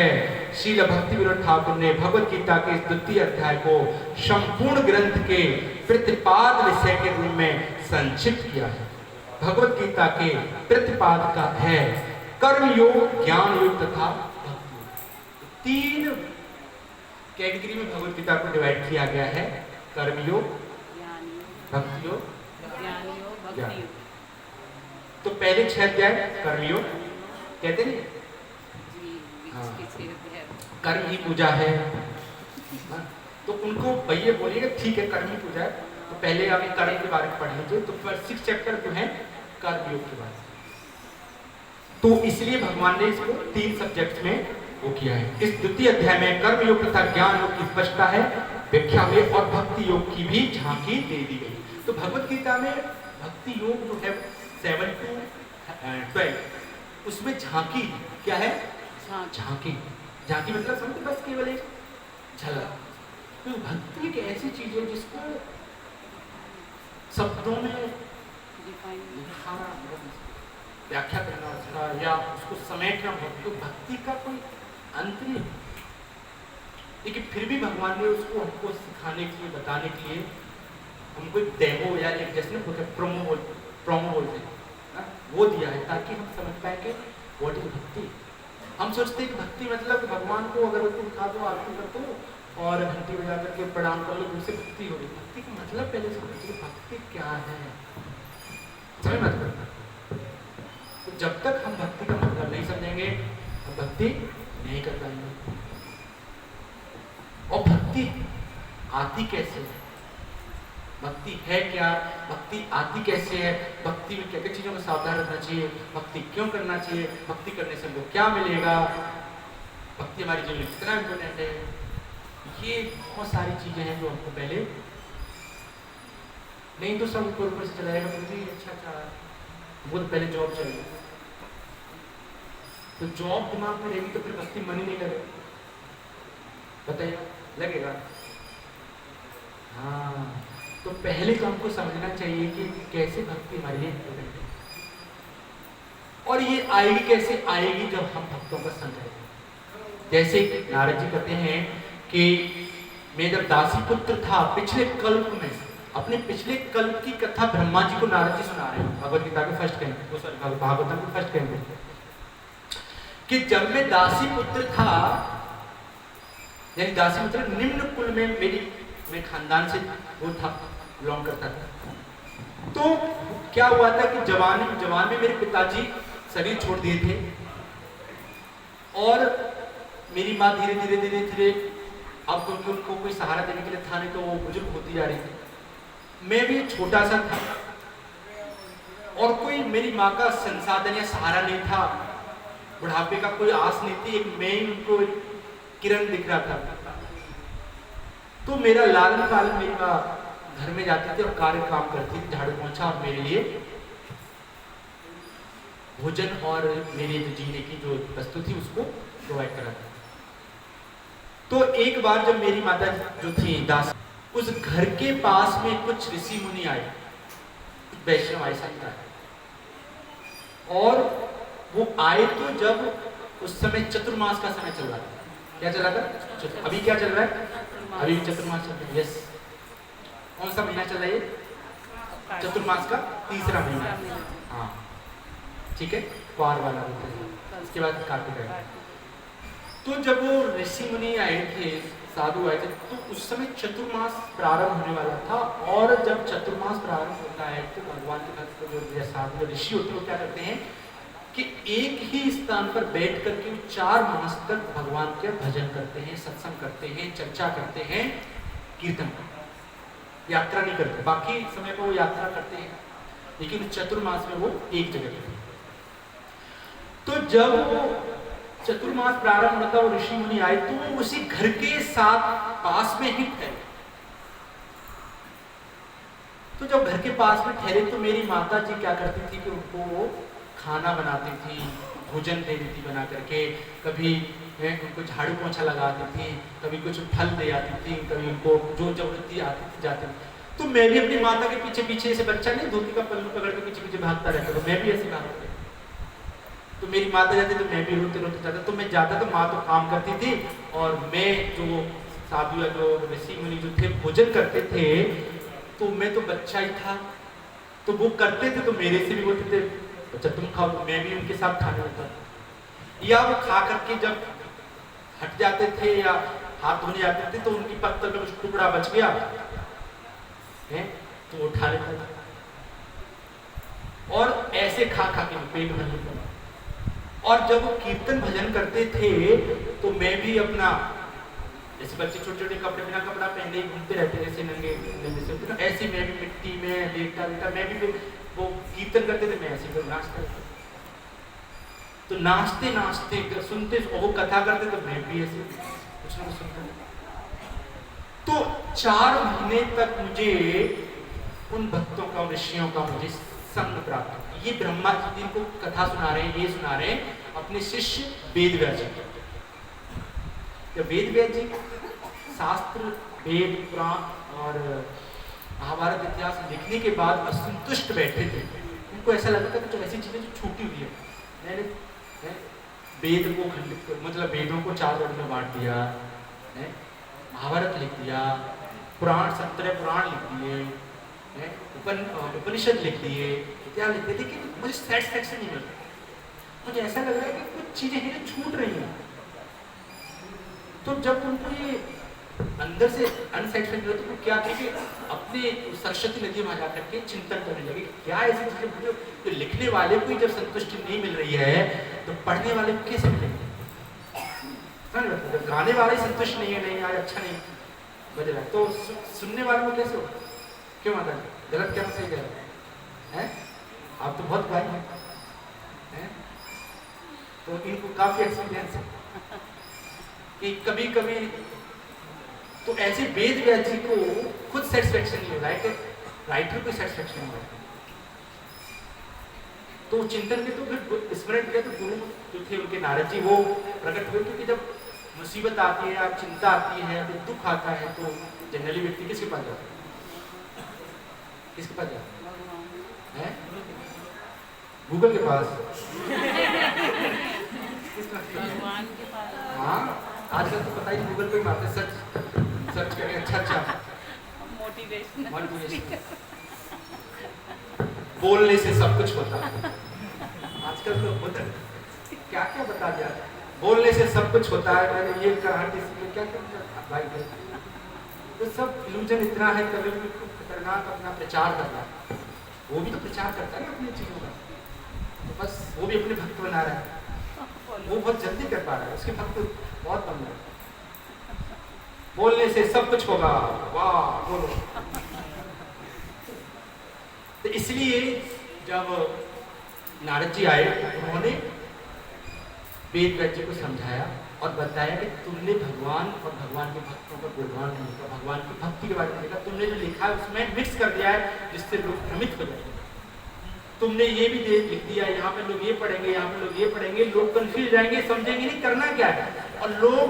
श्रील भक्ति विनोद ठाकुर ने भगवत गीता के इस द्वितीय अध्याय को संपूर्ण ग्रंथ के प्रतिपाद विषय के रूप में संक्षिप्त किया है। भगवत गीता के प्रतिपाद का है कर्म योग, ज्ञान योग तथा भक्ति योग। तीन कैटेगरी में भगवत गीता को डिवाइड किया गया है। कर्म योग, भक्ति योग, ज्ञान योग। तो पहले 6 अध्याय कर्म योग कहते नहीं? हाँ। कर्म ही पूजा है। तो उनको भैया बोलिएगा ठीक है कर्म ही पूजा है, तो पहले आप कर्म के बारे में पढ़ लीजिए। तो 6 चैप्टर जो है कर्म योग के बारे में। तो इसलिए भगवान ने इसको 3 सब्जेक्ट में वो किया है। इस द्वितीय अध्याय में कर्म योग तथा ज्ञान योग की स्पष्टता है व्याख्या हुई और भक्ति योग की भी झांकी दे दी गई। तो भगवत गीता में भक्ति योग जो है 7 to 12 उसमें झांकी क्या है? झांकी। झांकी मतलब समझते बस केवल एक झलक। तो भक्ति एक ऐसी चीज है जिसको शब्दों में दिखाना, व्याख्या करना उसका या उसको समेटना, तो भक्ति का कोई अंत नहीं। लेकिन फिर भी भगवान ने उसको हमको सिखाने के लिए, बताने के लिए हमको एक डेमो या एक जैसे प्रोमो बोलते हैं वो दिया है, ताकि हम समझ पाए कि व्हाट इज भक्ति। हम सोचते हैं कि भक्ति मतलब भगवान को अगर उठा दो, आरती कर दो और घंटी बजा करके प्रणाम कर लो, दूसरी भक्ति हो गई। भक्ति का मतलब पहले समझिए भक्ति क्या है, समझ मतलब। तो जब तक हम भक्ति का मतलब नहीं समझेंगे हम भक्ति नहीं कर पाएंगे। और भक्ति आती कैसे है, भक्ति है क्या, भक्ति आती कैसे है, भक्ति में क्या क्या चीजों का सावधान रखना चाहिए, भक्ति क्यों करना चाहिए, भक्ति करने से हमको क्या मिलेगा, भक्ति हमारे जीवन में कितना इम्पोर्टेंट है। ये बहुत सारी चीजें हैं जो हमको पहले नहीं तो सब ऊपर से चलाएगा। अच्छा वो तो पहले जॉब चाहिए, तो जॉब दिमाग में रहेगी तो फिर भक्ति मन ही नहीं लगेगा। बताइए लगेगा? हाँ, तो पहले तो हमको समझना चाहिए कि कैसे भक्ति हमारे लिए इम्पोर्टेंट है, और ये आएगी कैसे आएगी जब हम भक्तों का संग करेंगे। जैसे नारद जी कहते हैं कि मैं जब दासी पुत्र था पिछले कल्प में, अपने पिछले कल्प की कथा ब्रह्मा जी को नारद जी सुना रहे हैं, भगवत गीता के फर्स्ट कैंप, वो सॉरी भागवतम के फर्स्ट कैंप, कि जब मैं दासी पुत्र था, यानी दासी पुत्र निम्न कुल में मैं खानदान से वो था, बिलोंग करता था। तो क्या हुआ था कि जवान में मेरे पिताजी शरीर छोड़ दिए थे, और मेरी माँ धीरे धीरे धीरे धीरे, अब क्योंकि उनको कोई सहारा देने के लिए था नहीं, तो वो बुजुर्ग होती जा रही थी। मैं भी छोटा सा था और कोई मेरी माँ का संसाधन या सहारा नहीं था, बुढ़ापे का कोई आस नहीं थी, एक मैं ही उनको किरण दिख रहा था। तो मेरा लालन पालन, मेरी माँ घर में जाती थी और कार्य काम करती थी, झाड़ू पोंछा, और मेरे लिए भोजन और मेरे जो जीने की जो वस्तु थी उसको प्रोवाइड करा था। तो एक बार जब मेरी माता जो थी दास, उस घर के पास में कुछ ऋषि मुनि आए, वैष्णव आए, संत आए, और वो आए तो जब उस समय चतुर्मास का समय चल रहा था। क्या चल रहा था? अभी क्या चल रहा है? अभी चतुर्मास चल रहा है। यस, कौन सा महीना चल रहा है? चतुर्मास का तीसरा महीना। हाँ ठीक है, पार वाला होता है, उसके बाद कार्तिक आएगा। तो जब वो ऋषि मुनि आए थे, साधु आए थे, तो उस समय चतुर्मास प्रारंभ होने वाला था। और जब चतुर्मास प्रारंभ होता है तो भगवान के भक्त जो साधु ऋषि होते हैं वो क्या करते हैं कि एक ही स्थान पर बैठ करके 4 मास तक भगवान के भजन करते हैं, सत्संग करते हैं, चर्चा करते हैं, कीर्तन करते हैं। यात्रा नहीं करते, बाकी समय पर वो यात्रा करते हैं, लेकिन चतुर्मास में वो एक जगह पे। तो जब चतुर्मास प्रारंभ होता वो ऋषि मुनि आए, तो वो उसी घर के साथ पास में ही ठहरे। तो जब घर के पास में ठहरे तो मेरी माता जी क्या करती थी कि उनको वो खाना बनाती थी, भोजन देती थी बना करके, कभी उनको झाड़ू पोंछा लगाती थी, कभी कुछ फल दे आती थी, कभी उनको जो जरूरत आती थी जाती थी। तो मैं भी अपनी माता के पीछे पीछे, ऐसे बच्चा नहीं धोती का पल्लू पकड़ के पीछे पीछे भागता रहता, तो मैं भी ऐसे भागता। तो मेरी माता जाती तो मैं भी रोते रोते जाता। तो मैं जाता तो माँ तो काम करती थी, और मैं जो साधु या जो ऋषि मुनि जो थे भोजन करते थे, तो मैं तो बच्चा ही था, तो वो करते थे तो मेरे से भी बोलते थे अच्छा तुम खाओ, तो मैं भी उनके साथ खाने लगता। या वो खा करके जब हट जाते थे या हाथ धोने जाते थे तो उनकी पत्तल में कुछ टुकड़ा बच गया है तो उठा लेता था, और ऐसे खा खा के पेट भर लेता। और जब वो कीर्तन भजन करते थे तो मैं भी अपना, जैसे बच्चे छोटे छोटे कपड़े बिना कपड़ा पहने घूमते रहते जैसे नंगे से होते ना, ऐसे मैं भी मिट्टी में लेटा लेटा मैं भी वो कीर्तन करते थे, मैं ऐसे कर नाचता था। तो नाचते नाचते सुनते, वो कथा करते तो मैं भी ऐसे कुछ ना कुछ सुनता। तो 4 महीने तक मुझे उन भक्तों का, ऋषियों का मुझे संग प्राप्त। ये ब्रह्मा जी जिनको कथा सुना रहे हैं, ये सुना रहे हैं अपने शिष्य वेदव्यास जी। जब वेदव्यास जी शास्त्र, वेद, पुराण और महाभारत इतिहास लिखने के बाद असंतुष्ट बैठे थे, उनको ऐसा लगता था कि ऐसी चीजें जो छूटी हुई है, मैंने वेद को खंडित, मतलब वेदों को 4 वर्ग में बांट दिया, महाभारत लिख दिया, पुराण 17 पुराण लिख दिए, उपनिषद लिख दिए, क्या लिख दिए, लेकिन मुझे सेटिस्फैक्शन नहीं मिल रहा। मुझे ऐसा लग रहा है कि कुछ चीजें हैं जो छूट रही हैं। तो जब उनको ये अंदर से अनसेटिस्फैक्शन होता तो क्या किए, अपने सरस्वती नदी में जा करके चिंतन करने लगे, क्या ऐसी चीजें जो लिखने वाले को जब संतुष्टि नहीं मिल रही है तो पढ़ने वाले को कैसे मिलेगी? जब गाने वाले संतुष्ट नहीं है, नहीं यार अच्छा नहीं बज रहा है, तो सुनने वाले को कैसे हो? क्यों माता जी, गलत क्या सही कह रहे हैं? आप तो बहुत भाई हैं, तो इनको काफी एक्सपीरियंस है कि कभी कभी तो ऐसे वेदव्यास जी को खुद सेटिस्फैक्शन नहीं हो रहा है कि राइटर को सेटिस्फैक्शन नहीं हो रहा है, तो चिंतन में तो फिर स्मरण किया, तो गुरु जो थे उनके नारद जी वो प्रकट हुए, क्योंकि जब मुसीबत आती है या चिंता आती है, तो दुख आता है, तो जनरली व्यक्ति किसके पास जाता है? किसके पास जाओ? भगवान हैं? गूगल के पास? किस पास जाओ? भगवान के पास हाँ, आजकल तो पता ही नहीं, गूगल पे मारते सर्च करके अच्छा मोटिवेशन मोटिवेशन। बोलने से सब कुछ होता है। आजकल तो होता है, क्या क्या बता दिया, बोलने से सब कुछ होता है। मैंने ये कहा कि इसमें क्या क्या भाई, तो सब इल्यूजन इतना है, कभी भी खतरनाक अपना प्रचार करना। वो भी तो प्रचार करता है ना अपनी चीजों का, तो बस वो भी अपने भक्त बना रहा है, वो बहुत जल्दी कर पा रहा है, उसके भक्त बहुत बन रहे हैं। बोलने से सब कुछ होगा, वाह बोलो। तो इसलिए जब नारद जी आए, उन्होंने वेद व्यास जी को समझाया और बताया कि तुमने भगवान और भगवान के भक्तों का गुणगान नहीं लिखा, भगवान की भक्ति के बारे में लिखा, तुमने जो लिखा है उसमें मिक्स कर दिया है जिससे लोग भ्रमित हो जाएंगे। तुमने ये भी लिख दिया, यहाँ पे लोग ये पढ़ेंगे, यहाँ पे लोग ये पढ़ेंगे, लोग कंफ्यूज जाएंगे, समझेंगे नहीं करना क्या है, और लोग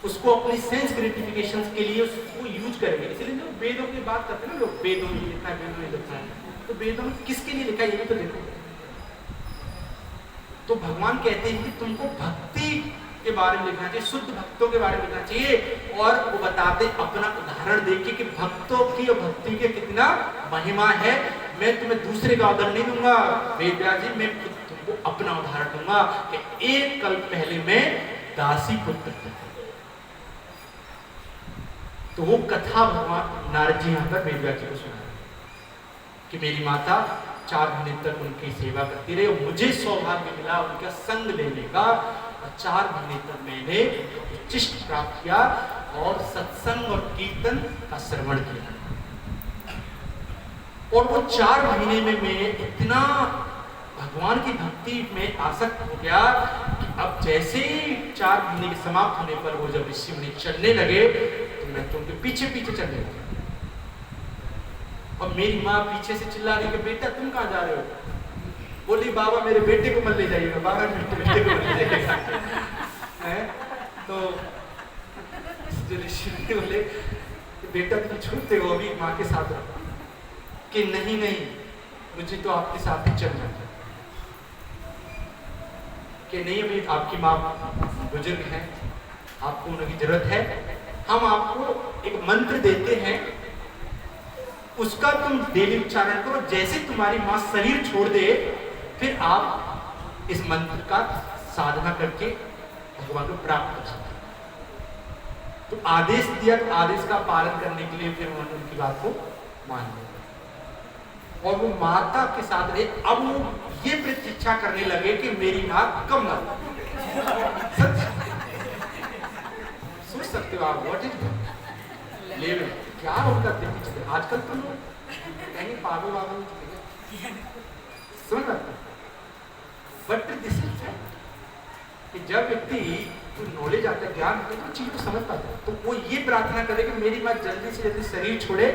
उसको अपनी सेंस ग्रेटिफिकेशन के लिए उसको यूज करेंगे। इसलिए जो वेदों की बात करते हैं ना लोग, वेदों में लिखा है, वेदों में लिखा है, तो वेदों में किसके लिए लिखा है ये भी तो देखो। तो भगवान कहते हैं कि तुमको भक्ति के बारे में लिखना चाहिए, शुद्ध भक्तों के बारे में लिखना चाहिए, और वो बताते अपना उदाहरण देखिए कि भक्तों की और भक्ति के कितना महिमा है। मैं तुम्हें दूसरे का उदाहरण नहीं दूंगा वेद व्यास जी, मैं तुमको अपना उदाहरण दूंगा कि एक कल्प पहले मैं दासी पुत्र था। तो वो कथा भगवान नारद जी यहाँ पर वेद व्यास जी को सुना कि मेरी माता 4 महीने तक उनकी सेवा करती रही और मुझे सौभाग्य मिला उनका संग लेने का, और 4 महीने तक मैंने उच्चिष्ट प्राप्त किया और सत्संग और कीर्तन का श्रवण किया। और वो 4 महीने में मैं इतना भगवान की भक्ति में आसक्त हो गया कि अब जैसे ही 4 महीने के समाप्त होने पर वो जब ऋषि मुनि चलने लगे तो मैं तो उनके पीछे पीछे चलने लगा। और मेरी माँ पीछे से चिल्ला रही कि बेटा तुम कहाँ जा रहे हो? बोली बाबा मेरे बेटे को मत ले जाइएगा, बाबा मेरे बेटे को मत ले जाइएगा। तो ऋषि मुनि बोले बेटा तुम छूटते हो अभी माँ के साथ रहो, कि नहीं नहीं मुझे तो आपके साथ ही चलना है, कि नहीं अभी आपकी माँ बुजुर्ग हैं, आपको उनकी जरूरत है, हम आपको एक मंत्र देते हैं, उसका तुम डेली उच्चारण करो, जैसे तुम्हारी माँ शरीर छोड़ दे फिर आप इस मंत्र का साधना करके भगवान को प्राप्त कर सकते। तो आदेश दिया, तो आदेश का पालन करने के लिए फिर उन्होंने उनकी बात को मान लिया और वो माता के साथ रहे। अब वो ये प्रतीक्षा करने लगे कि मेरी माँ कब ना सच सोच सकते हो आप, व्हाट इज लेवल, क्या उनका दिव्य। आजकल तो लोग कहेंगे पागल वागल, समझ रहे, बट दिस इज कि जब व्यक्ति को नॉलेज आता है, ज्ञान आता है, तो चीज को समझ पाता है, तो वो ये प्रार्थना करे कि मेरी माँ जल्दी से जल्दी शरीर छोड़े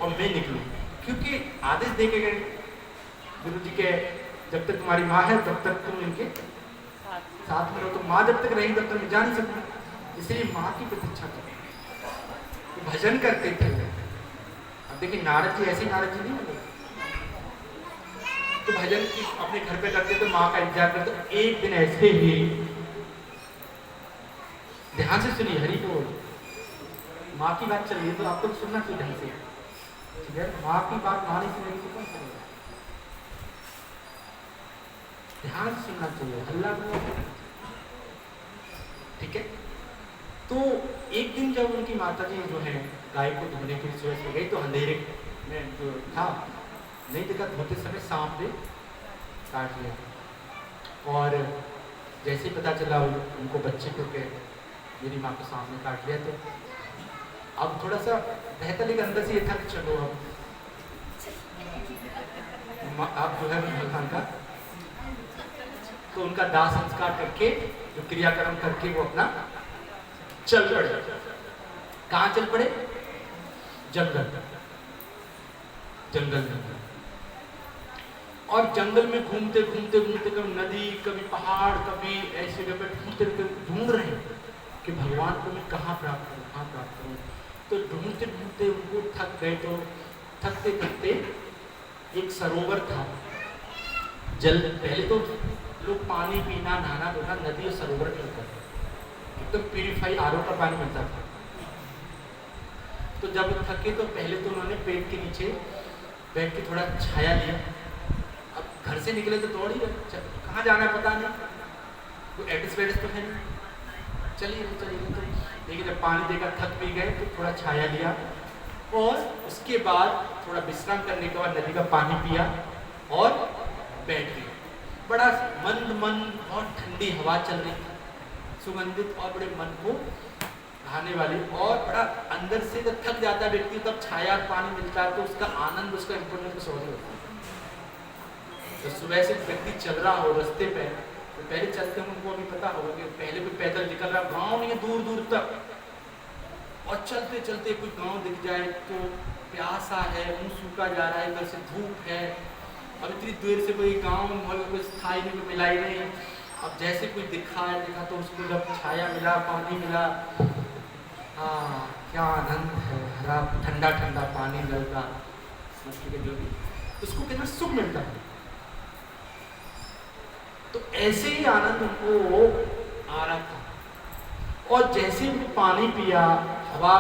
और मैं निकलूं, क्योंकि आदेश दे के गए गुरु जी के जब तक तुम्हारी माँ है तब तक तुम इनके साथ में रहो, तो माँ जब तक रहेगी तब तक मैं जा नहीं सकता, इसलिए माँ की प्रतीक्षा करो। भजन करते थे। अब देखिए नारद जी ऐसे नारद जी नहीं होते, तो भजन की अपने घर पे करते तो माँ का इंतजार करते। एक दिन ऐसे ही ध्यान से सुनिए, हरि बोल, माँ की बात चल रही है तो आपको सुनना चाहिए ढंग से, ठीक है? माँ की बात माँ नहीं सुनेगी तो कौन सुनेगा? ध्यान से सुनना चाहिए, हल्ला बोल, ठीक है? तो एक दिन जब उनकी माता जी जो है गाय को धोने के लिए सुबह से गई तो अंधेरे में जो था नहीं देखा, धोते समय सांप ने काट लिया। और जैसे ही पता चला उनको बच्चे को के मेरी माँ को सांप ने काट लिया, तो अब थोड़ा सा बेहतर, लेकिन अंदर से ये था कि चलो अब जो है भगवान का, तो उनका दाह संस्कार करके जो क्रियाक्रम करके वो अपना चल पड़े। कहाँ चल पड़े? जंगल, जंगल में। और जंगल में घूमते घूमते घूमते कभी नदी, कभी पहाड़, कभी ऐसे जगह ढूंढते ढूंढ रहे हैं कि भगवान को मैं कहाँ प्राप्त करूँ, कहाँ प्राप्त करूँ। तो ढूंढते ढूंढते उनको थक गए, तो थकते थकते एक सरोवर था। जल पहले तो लोग पानी पीना, नहाना धोना नदी और सरोवर में होता था, एकदम प्यूरिफाई आरओ का पानी मिलता था। तो जब थके तो पहले तो उन्होंने पेड़ के नीचे बैठ के थोड़ा छाया लिया। अब घर से निकले तो दौड़ ही रहे, कहाँ जाना है पता नहीं, कोई एड्रेस वेड्रेस तो है नहीं, चलिए तो लेकिन जब पानी देकर थक भी गए तो थोड़ा छाया लिया और उसके बाद थोड़ा विश्राम करने के बाद नदी का पानी पिया और बैठ गए। बड़ा मंद बहुत ठंडी हवा चल रही थी, सुगंधित और बड़े मन को भाने वाली, और बड़ा अंदर से जब थक जाता है व्यक्ति तब छाया पानी मिलता है तो उसका आनंद, उसका इंपॉर्टेंस को समझ होता है। तो सुबह से व्यक्ति चल रहा हो रास्ते पे, तो पहले चलते हैं उनको अभी पता होगा कि पहले कोई पैदल निकल रहा गाँव नहीं है दूर दूर तक, और चलते चलते कोई गांव दिख जाए तो प्यासा है, मुंह सूखा जा रहा है, इधर से धूप है, अब इतनी देर से कोई गांव में कोई स्थाई नहीं, मिला ही नहीं। अब जैसे कोई देखा तो उसको जब छाया मिला, पानी मिला, हाँ क्या आनंद है, हरा ठंडा ठंडा पानी मिलता, जो भी उसको कितना सुख मिलता है। तो ऐसे ही आनंद उनको आ रहा था, और जैसे ही पानी पिया, हवा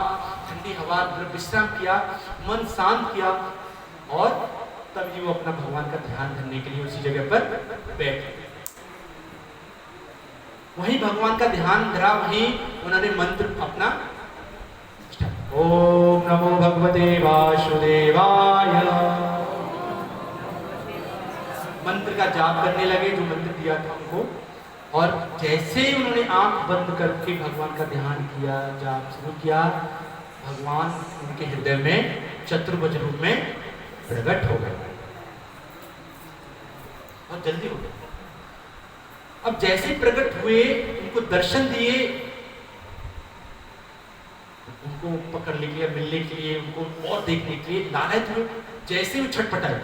ठंडी हवा, विश्राम किया, मन शांत किया, और तभी वो अपना भगवान का ध्यान करने के लिए उसी जगह पर बैठ गए। वहीं भगवान का ध्यान धरा, वहीं उन्होंने मंत्र अपना ओम नमो भगवते वासुदेवाय मंत्र का जाप करने लगे, जो मंत्र दिया था उनको। और जैसे ही उन्होंने आंख बंद करके भगवान का ध्यान किया, जाप शुरू किया, भगवान उनके हृदय में चतुर्भुज रूप में प्रकट हो गए, और जल्दी हो गए। अब जैसे प्रकट हुए, उनको दर्शन दिए, उनको पकड़ने के लिए, मिलने के लिए, उनको और देखने के लिए लालच हुए। जैसे वो छटपटाए,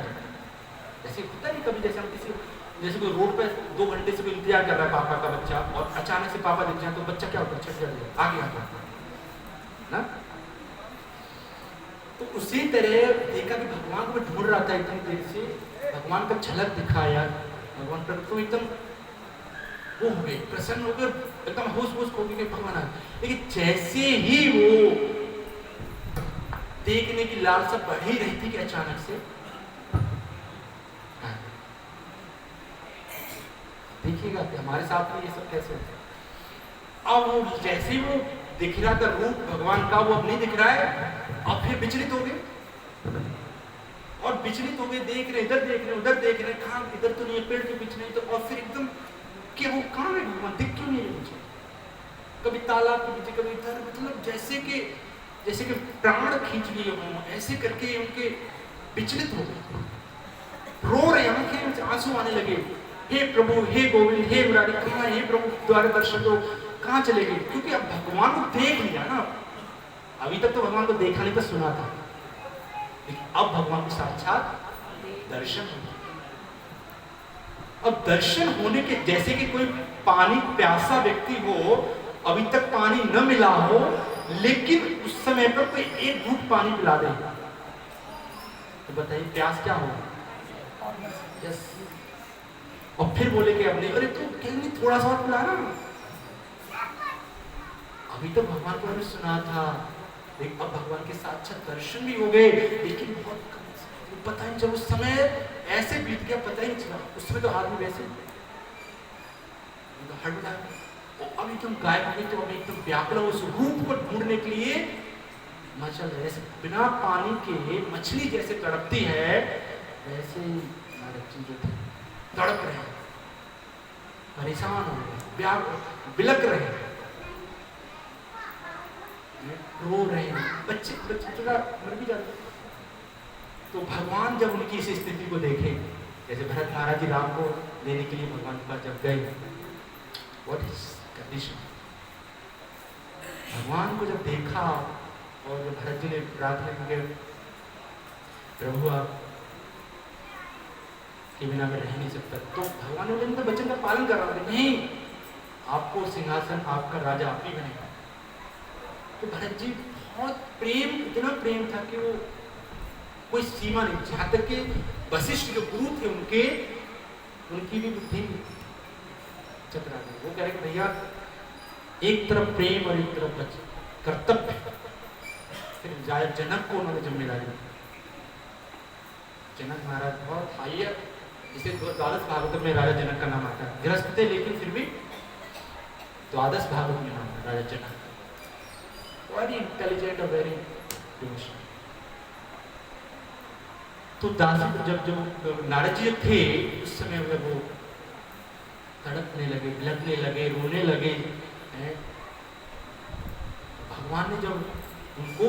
जैसे होता नहीं कभी, जैसे हम किसी, जैसे कोई रोड पे 2 घंटे से कोई इंतजार कर रहा है पापा का बच्चा, और अचानक से पापा दिख जाए तो बच्चा क्या होता है, छट जाता है, आगे आता ना। तो उसी तरह देखा कि भगवान को ढूंढ रहा था इतनी देर से, भगवान का झलक दिखाया, भगवान पर तो एकदम वो हो गए, प्रसन्न हो गए, एकदम होश हो गए भगवान आए। लेकिन जैसे ही वो देखने की लालसा बढ़ ही रही थी कि अचानक से देखिएगा कि हमारे साथ में ये सब कैसे होता है। अब वो जैसे ही वो दिख रहा था रूप भगवान का, वो अब नहीं दिख रहा है, अब फिर विचलित हो गए, और विचलित हो गए, देख रहे इधर, देख रहे उधर, देख रहे कहाँ, इधर तो नहीं है, पेड़ के पीछे नहीं, तो और फिर एकदम कि वो कहाँ है भगवान, दिख क्यों नहीं है मुझे, कभी तालाब के पीछे, कभी इधर, मतलब जैसे कि प्राण खींच लिए हों, ऐसे करके उनके विचलित हो गए, रो रहे, आंखें में आंसू आने लगे, हे प्रभु, हे गोविंद, हे मुरारी, कहाँ, हे प्रभु द्वारा दर्शन दो, कहाँ चले गए, क्योंकि अब भगवान को देख लिया ना। अभी तक तो भगवान को देखा नहीं था, सुना था, लेकिन अब भगवान को साक्षात दर्शन हो। अब दर्शन होने के, जैसे कि कोई पानी प्यासा व्यक्ति हो, अभी तक पानी न मिला हो, लेकिन उस समय पर कोई एक घूंट पानी पिला दे, तो बताइए प्यास क्या होगा। यस। और फिर बोले कि अब नहीं, अरे तो कहीं थोड़ा सा पिला ना, अभी तो भगवान को हमने सुना था, लेकिन अब भगवान के साक्षात दर्शन भी हो गए, लेकिन बहुत पता नहीं, जब उस समय ऐसे बीत गया पता ही नहीं चला, उस समय तो आदमी वैसे हड़बड़ा, अब एकदम गायब हो गई, तो अब एकदम व्याकुल उस रूप को ढूंढने के लिए मचल रहे, जैसे बिना पानी के मछली जैसे तड़पती है, वैसे जो थे तड़प रहे, परेशान हो गए, बिलक रहे, रो रहे, बच्चे थोड़ा मर भी जाते। तो भगवान जब उनकी इस स्थिति को देखे, जैसे भरत महाराज जी राम को लेने के लिए भगवान के पास जब गए, व्हाट इज कंडीशन, भगवान को जब देखा, और जब भरत जी ने प्रार्थना की, प्रभु आप के बिना मैं रह नहीं सकता, तो भगवान ने उनके वचन का पालन कर रहा था, नहीं आपको सिंहासन, आपका राजा आप ही बनेगा। तो भरत जी बहुत प्रेम, इतना प्रेम था कि वो कोई सीमा नहीं, जहां तक कि वशिष्ठ जो गुरु थे उनकी भी बुद्धि चकरा गई। वो कह रहे कि भैया एक तरफ प्रेम और एक तरफ कर्तव्य। फिर जनक को उन्होंने जिम्मेदारी दी। जनक महाराज बहुत हायर, जिसे द्वादश भागवत में राजा जनक का नाम आता है। गृहस्थ थे लेकिन फिर भी द्वादश भागवत में नाम है राजा जनक। वेरी इंटेलिजेंट और वेरी डिवोशनल। तो दासी जब नारद जी थे उस समय में वो तड़पने लगे, बिलखने लगे, रोने लगे। भगवान ने जब उनको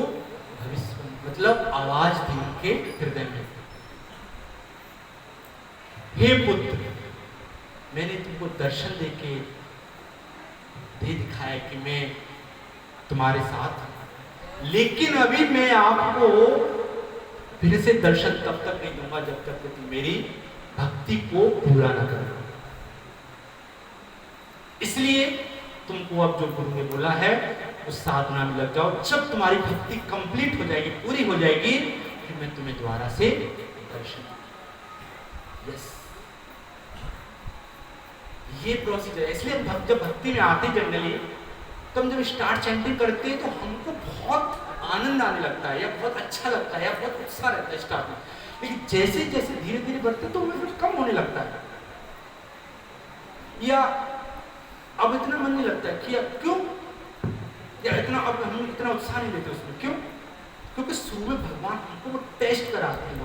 भविष्य मतलब आवाज दी उनके हृदय में, हे पुत्र, मैंने तुमको दर्शन देके दे दिखाया कि मैं तुम्हारे साथ हूं, लेकिन अभी मैं आपको फिर से दर्शन तब तक नहीं दूंगा जब तक कि तुम मेरी भक्ति को पूरा न करो। इसलिए तुमको अब जो गुरु ने बोला है उस साधना में लग जाओ। जब तुम्हारी भक्ति कंप्लीट हो जाएगी, पूरी हो जाएगी, फिर मैं तुम्हें दोबारा से दर्शन। यस, ये प्रोसीजर है। इसलिए जब भक्ति में आते जनरली, तो हम जब स्टार्ट चैंटिंग करते हैं तो हमको बहुत आनंद आने लगता है, या बहुत अच्छा लगता है, या बहुत उत्साह रहता है स्टार्ट में। लेकिन जैसे जैसे धीरे धीरे बढ़ते तो हमें फिर कम होने लगता है, या अब इतना मन नहीं लगता है कि क्यों, या इतना अब हम इतना उत्साह नहीं देते उसमें। क्यों? क्योंकि शुरू में भगवान हमको वो टेस्ट कराते हैं।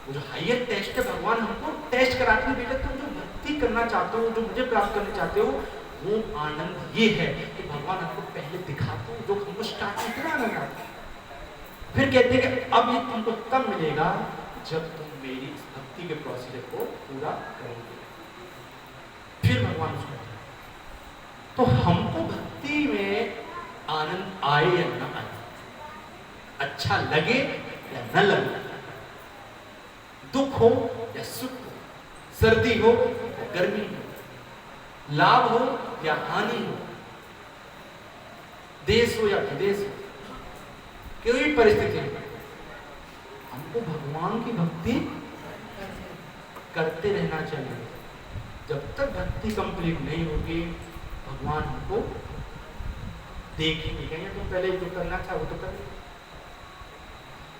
वो जो हायर टेस्ट है, भगवान हमको टेस्ट कराते हैं, बेटा तुम जो भक्ति करना चाहते हो, जो मुझे प्राप्त करना चाहते हो, वो आनंद ये है कि भगवान हमको पहले दिखाते हो, जो हमको स्टार्ट में इतना आनंद आता है। फिर कहते हैं कि अब ये तुमको तब मिलेगा जब तुम मेरी इस भक्ति के प्रोसीजर को पूरा करोगे। फिर भगवान उसको, तो हमको भक्ति में आनंद आए या न आए, अच्छा लगे या न लगे, दुख हो या सुख हो, सर्दी हो या गर्मी हो, लाभ हो या हानि हो, देश हो या विदेश हो, कोई परिस्थिति हो, हमको भगवान की भक्ति करते रहना चाहिए। जब तक भक्ति कंप्लीट नहीं होगी, भगवान हमको देखेंगे, कहेंगे तुम पहले जो करना था वो तो कर।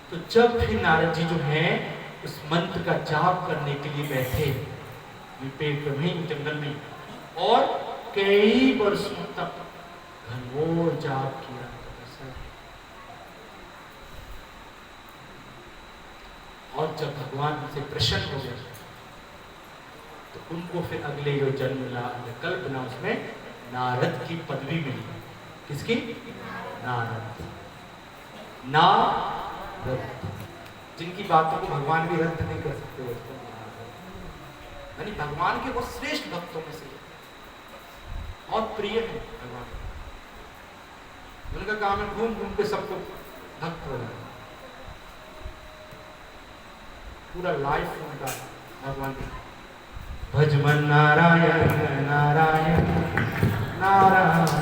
तो जब फिर नारद जी जो हैं उस मंत्र का जाप करने के लिए बैठे पेड़ में, जंगल में, और कई वर्षों तक घनघोर जाप किया। और जब भगवान उनसे प्रसन्न हो गए तो उनको फिर अगले जो जन्म कल्पना उसमें नारद की पदवी मिली। किसकी? नारद। नारद, जिनकी बातों को भगवान भी रद्द नहीं कर सकते, यानी भगवान के वो श्रेष्ठ भक्तों में से बहुत प्रिय है भगवान। उनका काम है घूम घूम के सबको भक्त हो जाए। पूरा लाइफ उनका भगवान का। भजमन नारायण नारायण नारायण,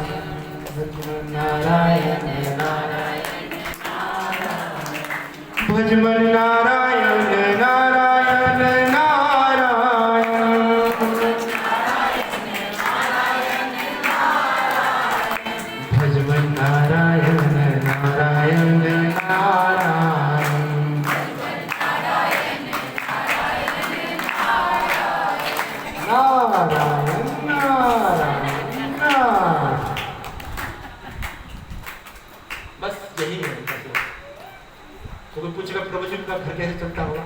भजमन नारायण नारायण नारायण, भजमन नारायण नारायण नारायण, भजमन नारायण नारायण नारायण, नारायण नारायण नारायण। बस यही है। तो कोई पूछेगा प्रभु जी उनका घर कैसे चलता होगा,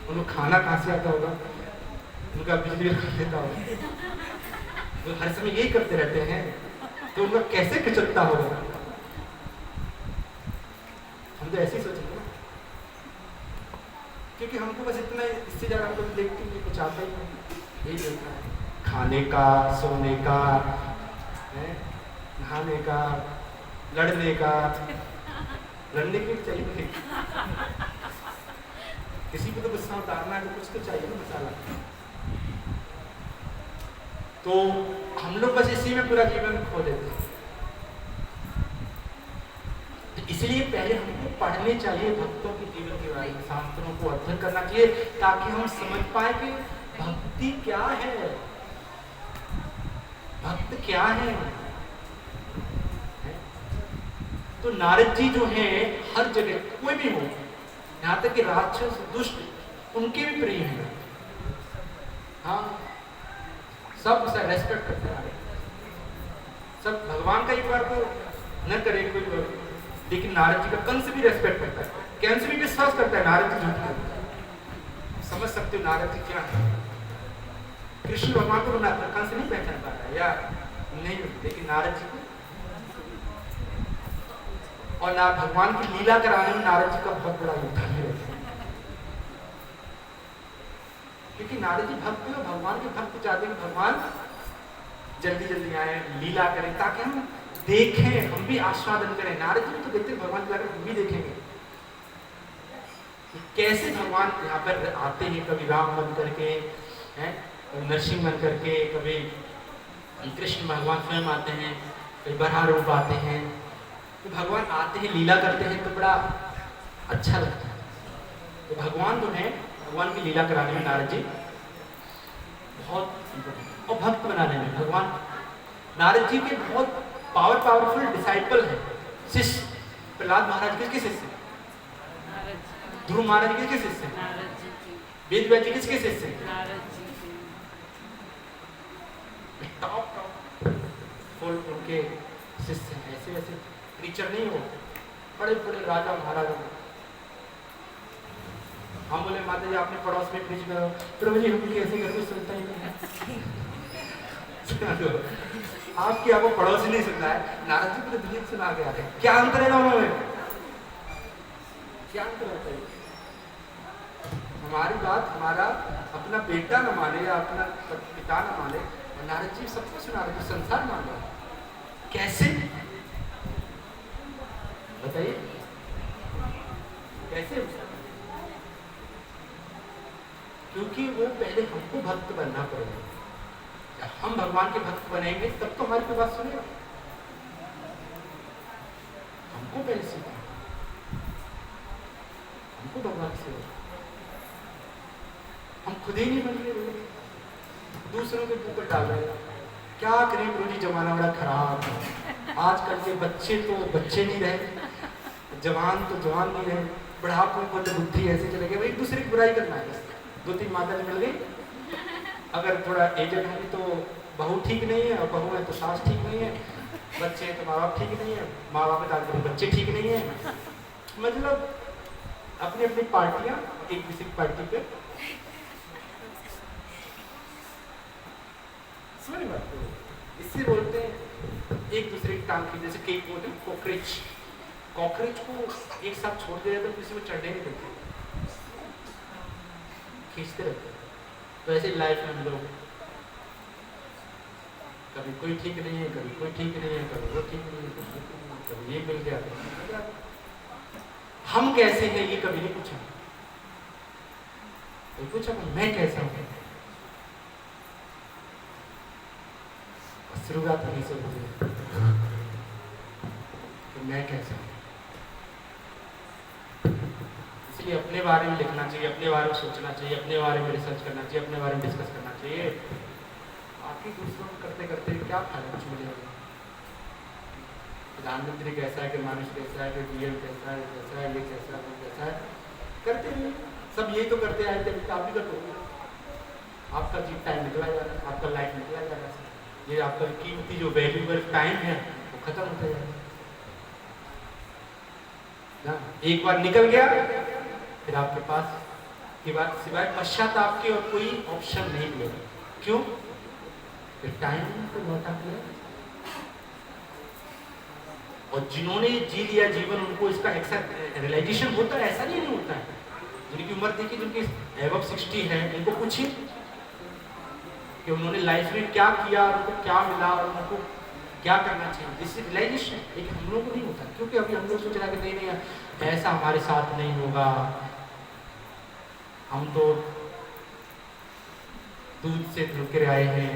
उनको खाना कहाँ से आता होगा, उनका बिजली कहाँ देता होगा, वो हर समय यही करते रहते हैं, तो उनका कैसे चलता होगा। हम तो ऐसे ही सोचेंगे, क्योंकि हमको बस इतना, इससे ज़्यादा हम लोग देखते हैं कुछ आता ही नहीं। यही होता है, खाने का, सोने का, नहाने का, लड़ने का। लड़ने के चाहिए, किसी को तो गुस्सा उतारना है तो कुछ तो चाहिए ना, मसाला। तो हम लोग बस इसी में पूरा जीवन खो देते हैं। इसलिए पहले हमको पढ़ने चाहिए भक्तों के जीवन के बारे में, शास्त्रों को अध्ययन करना चाहिए ताकि हम समझ पाए कि भक्ति क्या है, भक्त क्या है। तो नारद जी जो हैं हर जगह कोई भी हो, यहाँ तक कि राक्षस दुष्ट उनके भी प्रिय हैं। हाँ, सब उसे रेस्पेक्ट करते हैं, सब भगवान का एक बार तो न करे कोई, लेकिन नारद जी का कंस भी रेस्पेक्ट करता है, कंस भी विश्वास करता है नारद जी झूठ। समझ सकते हो नारद जी क्या है। कृष्ण भगवान को कंस नहीं पहचान पा रहा या नहीं, लेकिन नारद जी को, और ना भगवान की लीला कराने में नारद जी का बहुत बड़ा योगदान है, क्योंकि नारद जी भक्त है, भगवान के भक्त चाहते हैं भगवान जल्दी जल्दी आए, लीला करें, ताकि हम देखें, हम भी आस्वादन करें। नारद जी तो देखते हैं भगवान की, हम भी देखेंगे कैसे भगवान यहाँ पर आते हैं, कभी राम बन करके हैं, नरसिंह बन करके, कभी कृष्ण भगवान स्वयं आते हैं, कभी बराह रूप आते हैं। तो भगवान आते हैं, लीला करते हैं, तो बड़ा अच्छा लगता है। तो भगवान जो है, भगवान की लीला कराने में नारद जी बहुत, और भक्त बनाने में भगवान, नारद जी के बहुत पावरफुल डिसाइपल है, शिष्य। प्रहलाद महाराज किसके शिष्य? ध्रुव महाराज किसके शिष्य? वेद व्यास जी किसके शिष्य? टॉप फुल उनके शिष्य हैं। ऐसे ऐसे टीचर नहीं हो, बड़े बड़े राजा महाराजा। हम बोले माता जी आपने पड़ोस में प्रीच करो, प्रभु जी हम कैसे घर में सुनता ही नहीं। आपकी आपको पड़ोस ही नहीं सुनना है, नारद जी पूरे दुनिया सुना के आते हैं। क्या अंतर है दोनों में? क्या अंतर होता है? हमारी बात हमारा अपना बेटा न माने या अपना पिता न माने, और नारद जी सबको सुना रहे, संसार मान रहा। कैसे बताइए, कैसे? क्योंकि वो पहले हमको भक्त बनना पड़ेगा। जब हम भगवान के भक्त बनेंगे तब तो हमारी बात सुनेगा। हमको पहले सीखना, हमको भगवान से, हम खुद ही नहीं बन रहे, दूसरों के ऊपर डाल रहे हैं। क्या करें गुरु जी, जमाना बड़ा खराब है। आजकल के बच्चे तो बच्चे नहीं रहे, जवान तो जवान नहीं रहे, बुढ़ापे को तो बुद्धि ऐसे चले गए, एक दूसरे की बुराई करना है। दो तीन माता जी मिल गई, अगर थोड़ा एजेड होंगी तो बहू ठीक नहीं है, और बहू है तो सास ठीक नहीं है, बच्चे हैं तो माँ बाप ठीक नहीं है, माँ बाप डाल तो बच्चे ठीक नहीं है। मतलब अपनी अपनी पार्टियां, एक दूसरी पार्टी पे समझ बात को, इससे बोलते हैं एक दूसरे की टांग की, जैसे केक बोलते हैं कॉकरोच, कॉकरोच को एक साथ छोड़ दिया तो किसी को चढ़ने नहीं देते, खींचते रहते। तो ऐसे लाइफ में हम लोग कभी कोई ठीक नहीं है, कभी कोई ठीक नहीं है, कभी वो ठीक नहीं है, कभी ये मिल गया। हम कैसे हैं ये कभी नहीं पूछा, कोई पूछा मैं कैसा हूं? शुरुआत वहीं से हुई कि मैं कैसा हूं। इसलिए अपने बारे में लिखना चाहिए, अपने बारे में सोचना चाहिए, अपने बारे में रिसर्च करना चाहिए, अपने बारे में डिस्कस करना चाहिए। बाकी दूसरों को करते करते क्या फायदा, कुछ मिलेगा? प्रधानमंत्री कैसा है, कि मानुष कैसा है, कि डीएम कैसा है, कैसा है, ये कैसा है, वो कैसा है, करते हैं सब यही तो करते आए थे, आप भी करते हो। आपका जी टाइम निकला जा रहा है, आपका लाइफ निकला जा रहा है, ये आपका कीमती जो वैल्यूएबल टाइम है वो खत्म होता जा रहा है। एक बार निकल गया फिर आपके पास के बाद सिवाय पश्चाताप के और कोई ऑप्शन नहीं मिलेगा। क्यों? फिर टाइम को लौटा के, और जिन्होंने जी लिया जीवन उनको इसका एक्सेप्ट रियलाइजेशन होता है, ऐसा नहीं होता है। जिनकी उम्र देखिए, जिनकी एबव 60 है, उनको पूछिए कि उन्होंने लाइफ में क्या किया, उनको क्या मिला और उनको क्या करना चाहिए। This is realization. लेकिन हम लोग को नहीं होता, क्योंकि अभी हम लोग सोच रहे कि नहीं ऐसा हमारे साथ नहीं होगा, हम तो दूध से धुल के आए हैं,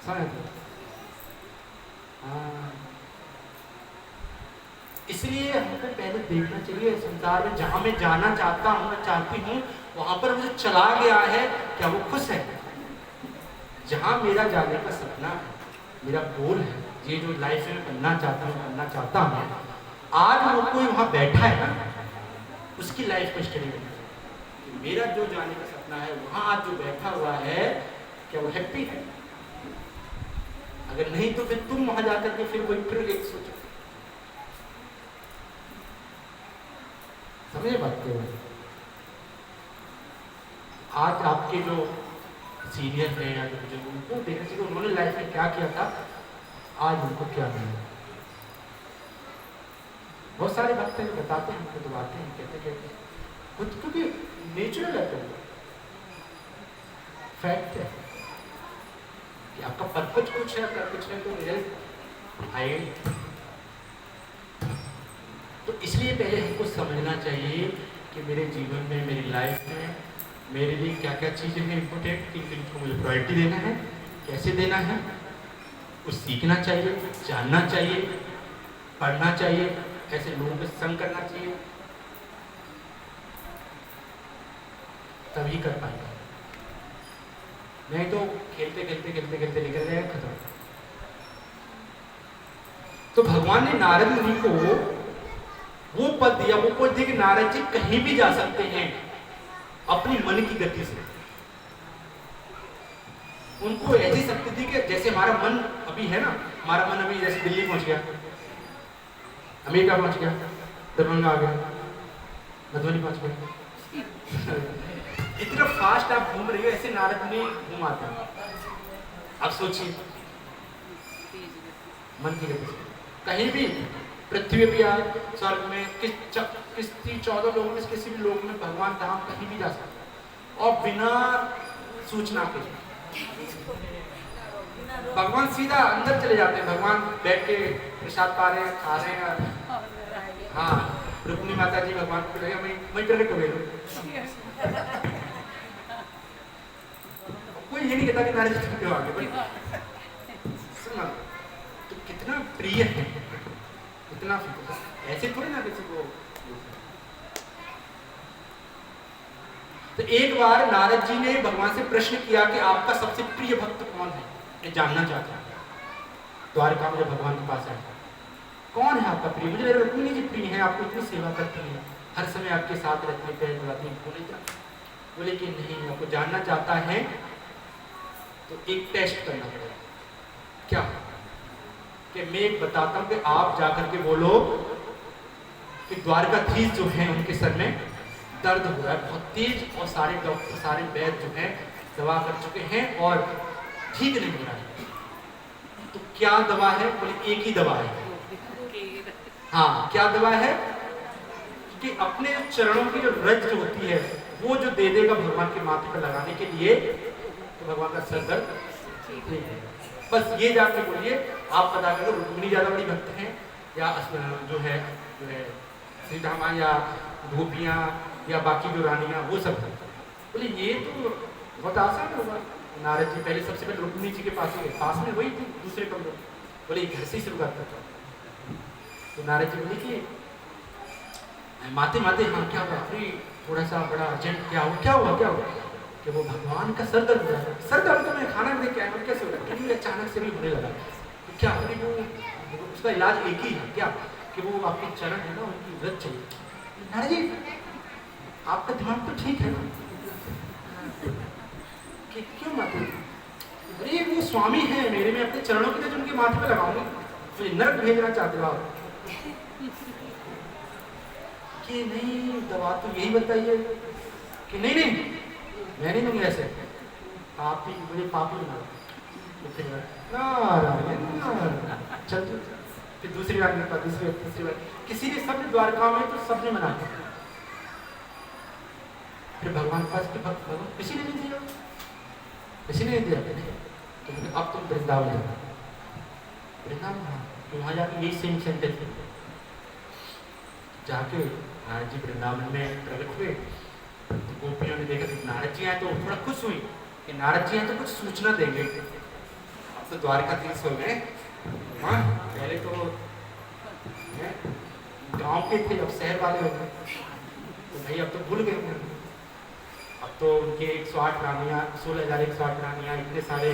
समझ? हाँ, इसलिए हमको पहले देखना चाहिए संसार में जहां मैं जाना चाहता हूँ, मैं चाहती हूँ, वहां पर मुझे चला गया है, क्या वो खुश है? जहां मेरा जाने का सपना है, मेरा गोल है, ये जो लाइफ में बनना चाहता हूँ, आज वो कोई वहां बैठा है ना, उसकी लाइफ को स्टडी करना चाहिए। मेरा जो जाने का सपना है, वहां आज जो बैठा हुआ है, क्या वो हैप्पी है? अगर नहीं तो फिर तुम वहां जाकर के फिर एक सोचो। समझे बात के बाद? आज आपके जो सीनियर हैं या जो बुजुर्ग, उनको देखना चाहिए उन्होंने लाइफ में क्या किया था, आज उनको क्या मिला। बहुत सारे भक्त हैं बताते हैं, हमको दबाते हैं, कहते खुद, क्योंकि नेचुरल है, तो फैक्ट है कि आपका पद कुछ है, आपका कुछ है, तो रिजल्ट आएगा। तो इसलिए पहले हमको समझना चाहिए कि मेरे जीवन में, मेरी लाइफ में मेरे लिए क्या क्या चीज़ें हैं इम्पोर्टेंट, किन किन को मुझे प्रायोरिटी देना है, कैसे देना है, कुछ सीखना चाहिए, जानना चाहिए, पढ़ना चाहिए, ऐसे लोगों के संग करना चाहिए, तभी कर पाएगा। नहीं तो खेलते खेलते निकल जाएगा, खत्म। तो भगवान ने नारद मुनि को वो पद दिया, कि नारद जी कहीं भी जा सकते हैं अपनी मन की गति से। उनको ऐसी शक्ति थी कि जैसे हमारा मन अभी है ना, हमारा मन अभी जैसे दिल्ली पहुंच गया, अमेरिका पहुंच गया, दरभंगा आ गया, मधुबनी पहुंच गया, इतना फास्ट आप घूम रही हो, ऐसे नारद मुनि घूम आते हैं। अब सोचिए मन की गति से कहीं भी पृथ्वी पे या स्वर्ग में किस 14 लोगों में किसी भी लोग में भगवान धाम कहीं भी जा सकते और बिना सूचना के भगवान सीधा अंदर चले जाते हैं। भगवान बैठ के प्रसाद पा रहे हैं, खा रहे हैं। हाँ, रुक्मिणी माता जी भगवान को लगे वही प्रकट हो गए। कोई ये नहीं कहता कि नारद जी क्यों आगे, सुना तो कितना प्रिय है, इतना ऐसे थोड़ी ना किसी को। तो एक बार नारद जी ने भगवान से प्रश्न किया कि आपका सबसे प्रिय भक्त कौन है, मैं जानना चाहता हूँ। द्वारका में भगवान के पास आए, कौन है आपका प्रिय? मुझे रुक्मिणी जी प्रिय है, आपको इतनी सेवा करती है, हर समय आपके साथ रहती है, पैर दबाती है। बोले कि नहीं, आपको जानना चाहता है तो एक टेस्ट करना पड़ेगा। क्या? कि मैं एक बताता हूँ कि आप जाकर के बोलो कि द्वारकाधीश जो है उनके सर में दर्द हो रहा है बहुत तेज, और सारे डॉक्टर, सारे वैद्य जो है दवा कर चुके हैं और ठीक नहीं हो रहा है। तो क्या दवा है? बोले एक ही दवा है। हाँ, क्या दवा है? कि अपने चरणों की जो रज जो होती है वो जो दे देगा भगवान के माथे पर लगाने के लिए, तो भगवान का सर दर्द ठीक है। बस ये जाके बोलिए, आप पता करो रुक्मिणी ज्यादा बड़ी भक्त हैं या जो है श्री धामा या गोपियाँ या बाकी जो रानियाँ वो सब है। बोले ये तो बहुत आसान होगा। नारद जी पहले सबसे पहले रुक्मिणी जी के पास ही गए, पास में वही थी दूसरे कमरे। बोले घर से ही शुरू करता था। तो नारद जी बोले कि माते माते हाँ क्या हुआ? अरे थोड़ा सा बड़ा अर्जेंट, क्या हुआ कि वो भगवान का सर दर्द हो रहा है। सर दर्द तो मैं खाना देख के आया, कैसे हो रहा है? अचानक से भी होने लगा। तो क्या अरे वो उसका इलाज एक ही है क्या? कि वो आपके चरण है ना, उनकी रज चाहिए। नारद जी आपका दिमाग तो ठीक है ना? कि क्यों माते? अरे वो स्वामी है मेरे, में अपने चरणों की रज उनके माथे पे लगाऊंगा, तो नरक भेजना चाहते हो आप? कि नहीं, दवा तो यही बताइए। कि नहीं मैं नहीं दूंगी ऐसे, पापी मुझे पापी बना। चल फिर दूसरी बार निकला, तीसरी बार किसी ने, सबने द्वारका में तो सबने मना किया। फिर भगवान के पास भगवान किसी ने नहीं दिया, तो अब तुम वृंदावन जाओ। वृंदावन तो वहाँ जाके यही सेम सेंटेंस जाके नारद जी वृंदावन में प्रकट हुए। तो गोपियों ने देखा कि नारद जी आए तो थोड़ा खुश हुई कि नारद जी आए तो कुछ सूचना देंगे। अब तो द्वारकाधीश हो गए, हाँ पहले तो गांव के थे, अब शहर वाले हो गए। तो भाई अब तो भूल गए हैं। अब तो उनके 108 रानियाँ, 16,108 रानियाँ, इतने सारे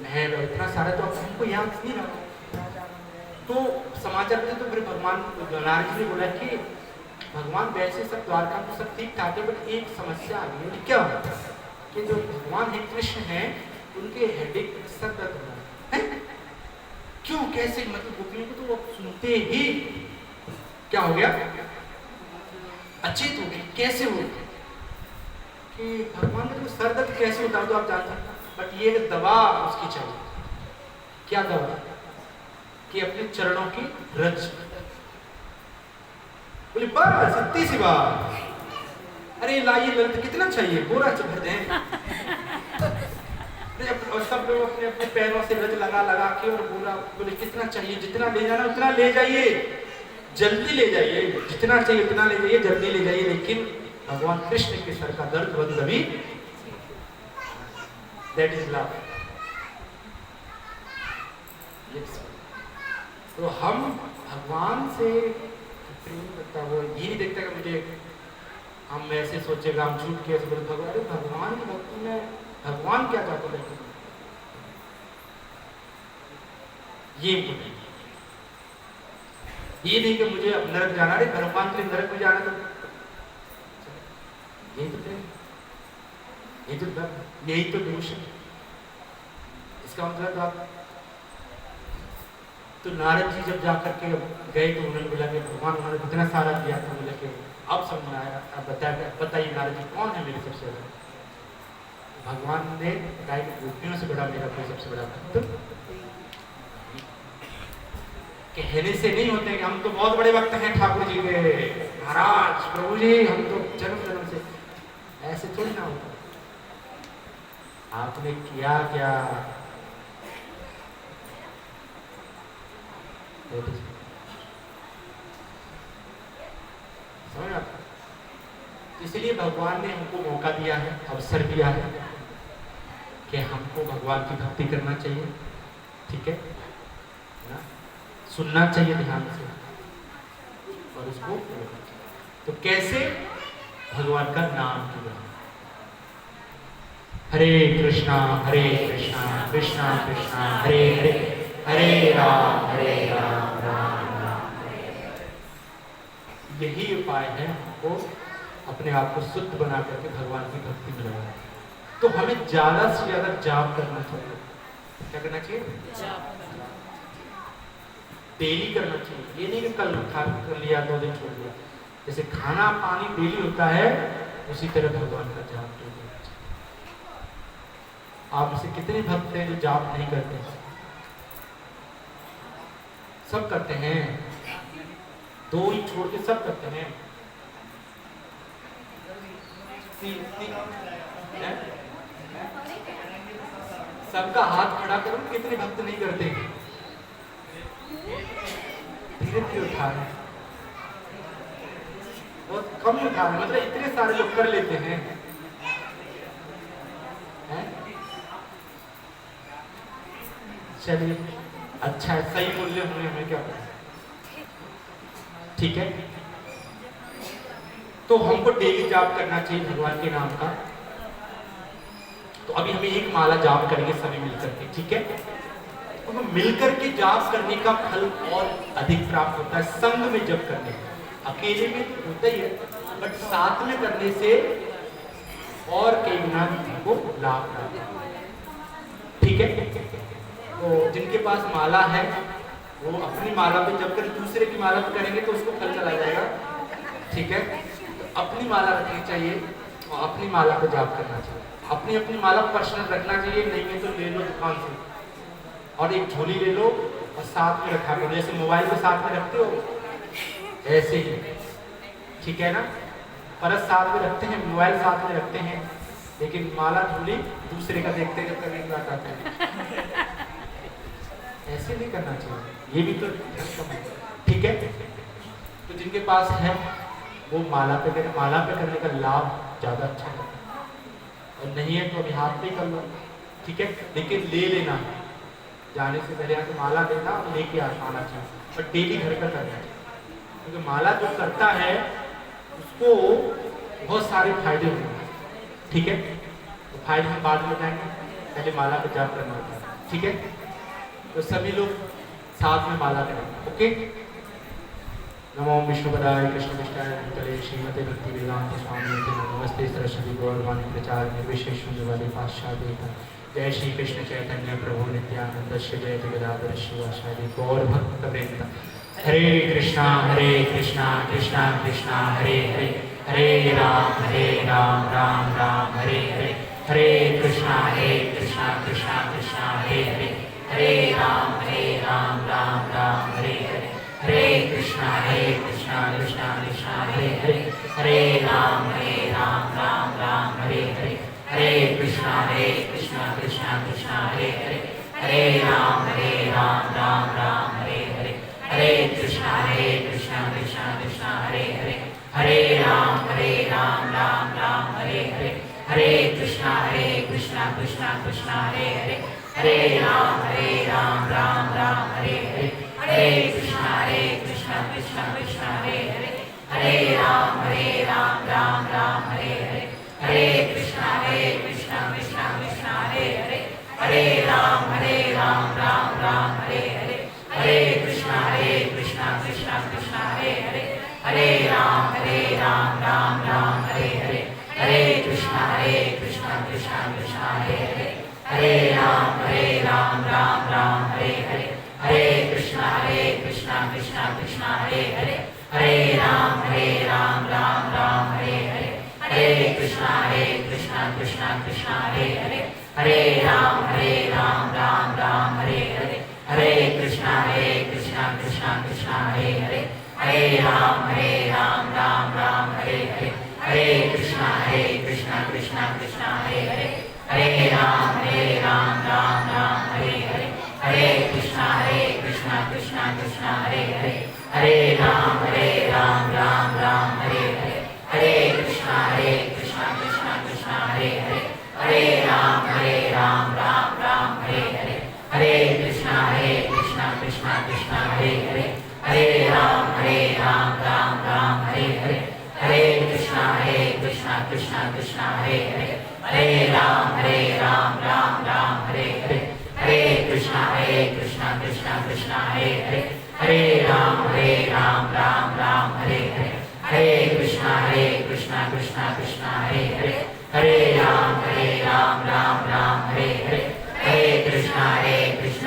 महल और इतना सारा तो अब हमको याद नहीं रहा। तो समाचार में तो फिर भगवान नारद जी ने बोला कि भगवान वैसे सब द्वारका में सब ठीक ठाक है, बट एक समस्या आ गई है। क्या कि जो भगवान है कृष्ण हैं, उनके हेडेक सर दर्द हो रहा है। क्यों, कैसे, मतलब गोपियों को तो वो सुनते ही क्या हो गया, अचेत हो गए। कैसे हो कि भगवान का तो सर दर्द कैसे होता है तो आप जानते हैं, बट ये दवा उसकी चाहिए। क्या दवा? कि अपने चरणों की रज। बोले बस इतनी सी बात, अरे लाइए ललित, कितना चाहिए, बोरा भर दें। और सब लोग अपने अपने पैरों से रज लगा लगा के और बोला, बोले कितना चाहिए, जितना ले जाना उतना ले जाइए, जल्दी ले जाइए, जितना चाहिए उतना ले जाइए, जल्दी ले जाइए। लेकिन भगवान कृष्ण के सर का दर्द बंद अभी, दैट इज लव। तो हम भगवान से प्रेम करता, वो ये नहीं देखता कि मुझे, हम ऐसे सोचेगा, हम झूठ के ऐसे बोले भगवान, भगवान की भक्ति में भगवान क्या चाहते हैं, ये बोले। ये नहीं कि मुझे अब नरक जाना है, भगवान के लिए नरक में जाना, तो यही तो प्रेम, यही तो दर्द, यही तो डिवोशन। इसका मतलब आप तो नारद जी जब जाकर के गए तो उन्होंने बोला कि भगवान उन्होंने कितना सारा दिया था, बोला कि अब समझ में आया। अब बताइए नारद जी कौन है मेरे सबसे बड़ा? भगवान ने बताया कि गोपियों से बड़ा मेरा कोई सबसे बड़ा भक्त कहने से नहीं होते कि हम तो बहुत बड़े भक्त हैं ठाकुर जी के, महाराज प्रभु जी हम तो जन्म जन्म से, ऐसे थोड़ी ना होता। आपने किया क्या? समझ आता? इसलिए भगवान ने हमको मौका दिया है, अवसर दिया है कि हमको भगवान की भक्ति करना चाहिए। ठीक है ना? सुनना चाहिए ध्यान से और उसको। तो कैसे? भगवान का नाम की। हरे कृष्णा कृष्णा कृष्णा हरे हरे, हरे राम राम राम हरे। यही उपाय है हमको अपने आप को शुद्ध बना करके भगवान की भक्ति में लगाना। तो हमें ज्यादा से ज्यादा जाप करना चाहिए। क्या करना चाहिए? डेली करना चाहिए। ये नहीं कि कल खा कर लिया 2 दिन छोड़ दिया। जैसे खाना पानी डेली होता है, उसी तरह भगवान का जाप डेली होना चाहिए। आप इसे कितने भक्त हैं जो जाप नहीं करते? सब करते हैं, 2 ही छोड़ के सब करते हैं। सबका हाथ खड़ा करो, कितने भक्त नहीं करते? धीरे धीरे उठा रहे, बहुत कम उठा रहे, मतलब इतने सारे लोग कर लेते हैं, चलिए अच्छा है, सही मूल्य होने हमें क्या पता। ठीक है, तो हमको डेली जाप करना चाहिए भगवान के नाम का। तो अभी हमें एक माला जाप करेंगे सभी मिलकर के, ठीक है? तो हम मिलकर के जाप करने का फल और अधिक प्राप्त होता है संग में जप करने का। अकेले में तो होता ही है, बट साथ में करने से और कई गुना हमको लाभ प्राप्त होता है। ठीक है, तो जिनके पास माला है वो अपनी माला पे जप कर, दूसरे की माला पे करेंगे तो उसको फल चला जाएगा। ठीक है, तो अपनी माला रखनी चाहिए और अपनी माला पे जाप करना चाहिए। अपनी अपनी माला पर्सनल रखना चाहिए, नहीं है तो ले लो दुकान से और एक झोली ले लो और साथ में रखा करो, जैसे मोबाइल को साथ में रखते हो ऐसे ही। ठीक है ना, परस साथ में रखते हैं, मोबाइल साथ में रखते हैं, लेकिन माला झोली दूसरे का देखते जब तक एक बात आता है। ऐसे नहीं करना चाहिए, ये भी तो ठीक है। तो जिनके पास है वो माला पे करें, माला पे करने का लाभ ज़्यादा अच्छा है। और नहीं है तो अभी हाथ पे कर लो, ठीक है, लेकिन ले लेना, जाने से पहले यहाँ से माला लेना और लेके आना चाहिए, और डेली घर पर करना चाहिए। क्योंकि माला जो करता है उसको बहुत सारे फायदे होते हैं, ठीक है। तो फायदे हम बाद में बताएंगे, पहले माला को जाप करना होता है, ठीक है। तो सभी लोग साथ में माला करेंगे, ओके। नमो विष्णुपदाय कृष्णपृष्ठाय भूतले श्रीमते भक्ति वेदांत स्वामी नमस्ते सरस्वती गौरवाणी प्रचार निर्विशेष शून्यवादी पाश्चात्य। जय श्री कृष्ण चैतन्य प्रभु नित्यानंद श्री जय जगदाधर शिवाचार्य गौर भक्त वृंद। हरे कृष्णा कृष्णा कृष्णा हरे हरे, हरे राम राम राम हरे हरे, हरे कृष्णा कृष्णा कृष्णा हरे हरे, हरे राम राम राम हरे हरे, हरे कृष्णा कृष्णा कृष्णा हरे हरे, हरे राम राम राम हरे हरे, हरे कृष्णा कृष्णा कृष्णा हरे हरे, हरे राम राम राम हरे हरे, हरे कृष्णा कृष्णा कृष्णा हरे हरे, हरे राम राम राम हरे हरे, हरे कृष्णा कृष्णा कृष्णा हरे हरे, हरे राम राम राम हरे हरे, हरे कृष्णा कृष्णा कृष्णा हरे हरे, हरे राम राम राम हरे हरे, हरे कृष्णा कृष्णा कृष्णा हरे हरे, हरे राम राम राम हरे हरे, हरे कृष्णा कृष्णा कृष्णा हरे हरे, हरे राम राम राम हरे हरे, हरे कृष्णा कृष्णा कृष्णा हरे हरे, हरे राम राम राम हरे हरे, हरे कृष्णा कृष्णा कृष्णा हरे हरे, हरे राम राम राम हरे हरे, हरे कृष्णा कृष्णा कृष्णा हरे हरे, हरे राम राम राम हरे हरे, हरे कृष्णा कृष्णा कृष्णा हरे हरे, हरे राम राम राम हरे हरे, हरे कृष्णा कृष्णा कृष्णा हरे हरे, हरे राम राम राम हरे हरे, हरे कृष्णा कृष्णा कृष्णा हरे हरे, हरे राम राम राम हरे हरे, हरे कृष्णा कृष्णा कृष्णा हरे हरे, हरे राम राम राम हरे हरे, हरे कृष्णा कृष्णा कृष्णा हरे हरे, हरे राम राम राम हरे हरे, हरे कृष्णा कृष्णा कृष्णा हरे हरे, हरे राम राम राम हरे हरे, हरे कृष्णा कृष्णा कृष्णा हरे हरे, हरे राम राम राम हरे हरे, हरे कृष्णा कृष्णा कृष्णा हरे हरे, हरे राम राम राम हरे हरे, हरे कृष्णा कृष्णा कृष्णा हरे हरे, हरे राम राम राम हरे हरे, हरे कृष्णा कृष्णा कृष्णा हरे हरे, हरे राम राम राम हरे हरे, हरे कृष्णा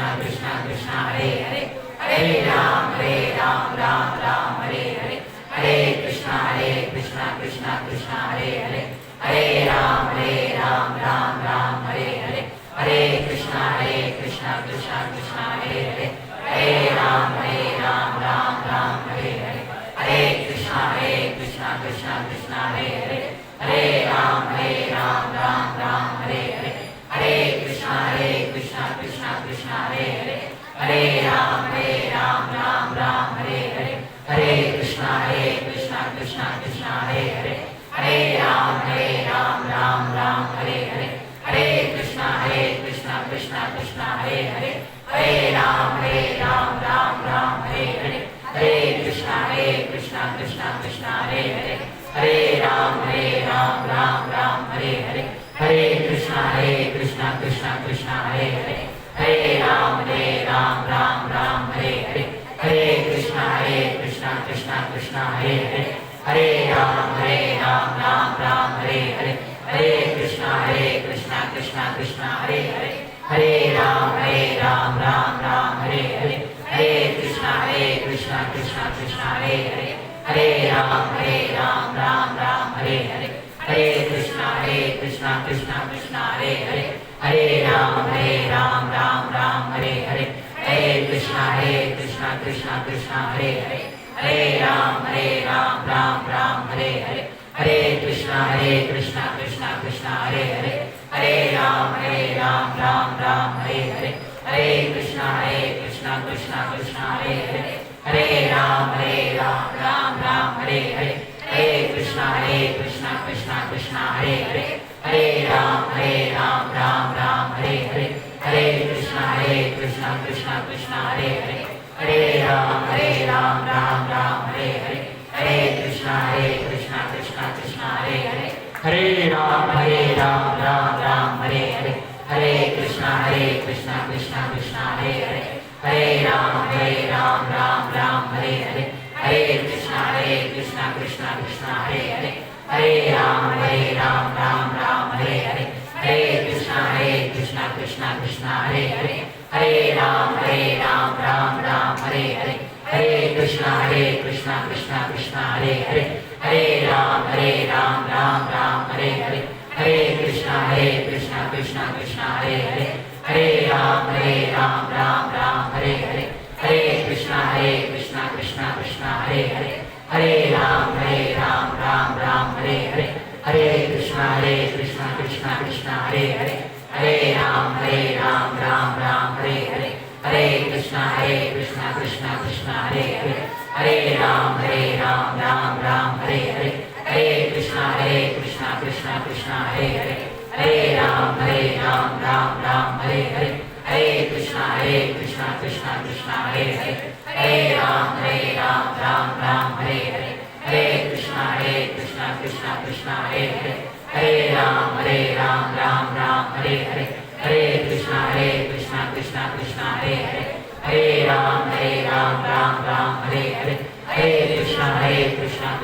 कृष्णा कृष्णा हरे हरे, हरे राम राम राम हरे हरे, हरे कृष्णा कृष्णा कृष्णा हरे हरे, हरे राम राम राम हरे हरे, हरे कृष्णा कृष्णा कृष्णा हरे हरे, हरे राम राम राम हरे हरे, हरे कृष्णा कृष्णा कृष्णा हरे हरे, हरे राम राम राम हरे हरे, हरे कृष्णा कृष्णा कृष्णा हरे हरे, हरे राम राम राम हरे हरे, हरे कृष्णा कृष्णा कृष्णा हरे हरे, हरे राम राम राम हरे हरे, हरे कृष्णा कृष्णा कृष्णा हरे हरे, हरे राम राम राम हरे हरे, हरे कृष्णा कृष्णा कृष्णा हरे हरे, हरे राम राम राम हरे हरे, हरे कृष्णा कृष्णा कृष्णा हरे हरे, हरे राम राम राम हरे हरे, हरे कृष्णा कृष्णा कृष्णा हरे हरे, हरे राम राम राम हरे हरे, हरे कृष्णा कृष्णा कृष्णा हरे हरे, हरे राम राम राम हरे हरे, हरे कृष्णा कृष्णा कृष्णा हरे हरे, हरे राम राम राम हरे हरे, हरे कृष्णा कृष्णा कृष्णा हरे हरे, हरे राम राम राम हरे हरे, हरे कृष्णा कृष्णा कृष्णा हरे हरे, हरे राम राम राम हरे हरे, हरे कृष्णा कृष्णा कृष्णा हरे हरे, हरे राम राम राम हरे हरे, हरे कृष्णा कृष्णा कृष्णा हरे हरे, हरे राम राम राम हरे हरे, हरे कृष्णा कृष्णा कृष्णा हरे हरे, हरे राम राम राम हरे हरे, हरे कृष्णा कृष्णा कृष्णा हरे हरे, हरे राम राम राम हरे हरे, हरे कृष्णा कृष्णा कृष्णा हरे हरे, हरे राम राम राम हरे हरे, हरे कृष्णा कृष्णा कृष्णा हरे हरे, हरे राम राम राम हरे हरे, हरे कृष्णा कृष्णा कृष्णा हरे हरे, हरे राम राम राम हरे हरे, हरे कृष्णा कृष्णा कृष्णा हरे हरे, हरे राम राम राम हरे हरे, हरे कृष्णा कृष्णा कृष्णा हरे हरे, हरे राम राम राम हरे हरे, हरे कृष्णा कृष्णा कृष्णा हरे हरे, हरे राम राम राम हरे हरे, हरे कृष्णा कृष्णा कृष्णा हरे हरे, हरे राम राम राम हरे हरे, हरे कृष्णा कृष्णा कृष्णा हरे हरे, हरे राम राम राम हरे हरे, हरे कृष्णा कृष्णा कृष्णा हरे हरे, हरे राम राम राम हरे हरे, हरे कृष्णा कृष्णा कृष्णा हरे हरे, हरे राम राम राम हरे हरे, हरे कृष्णा कृष्णा कृष्णा हरे हरे, हरे राम राम राम हरे हरे, हरे कृष्णा कृष्णा कृष्णा हरे हरे, हरे राम राम राम हरे हरे, हरे कृष्णा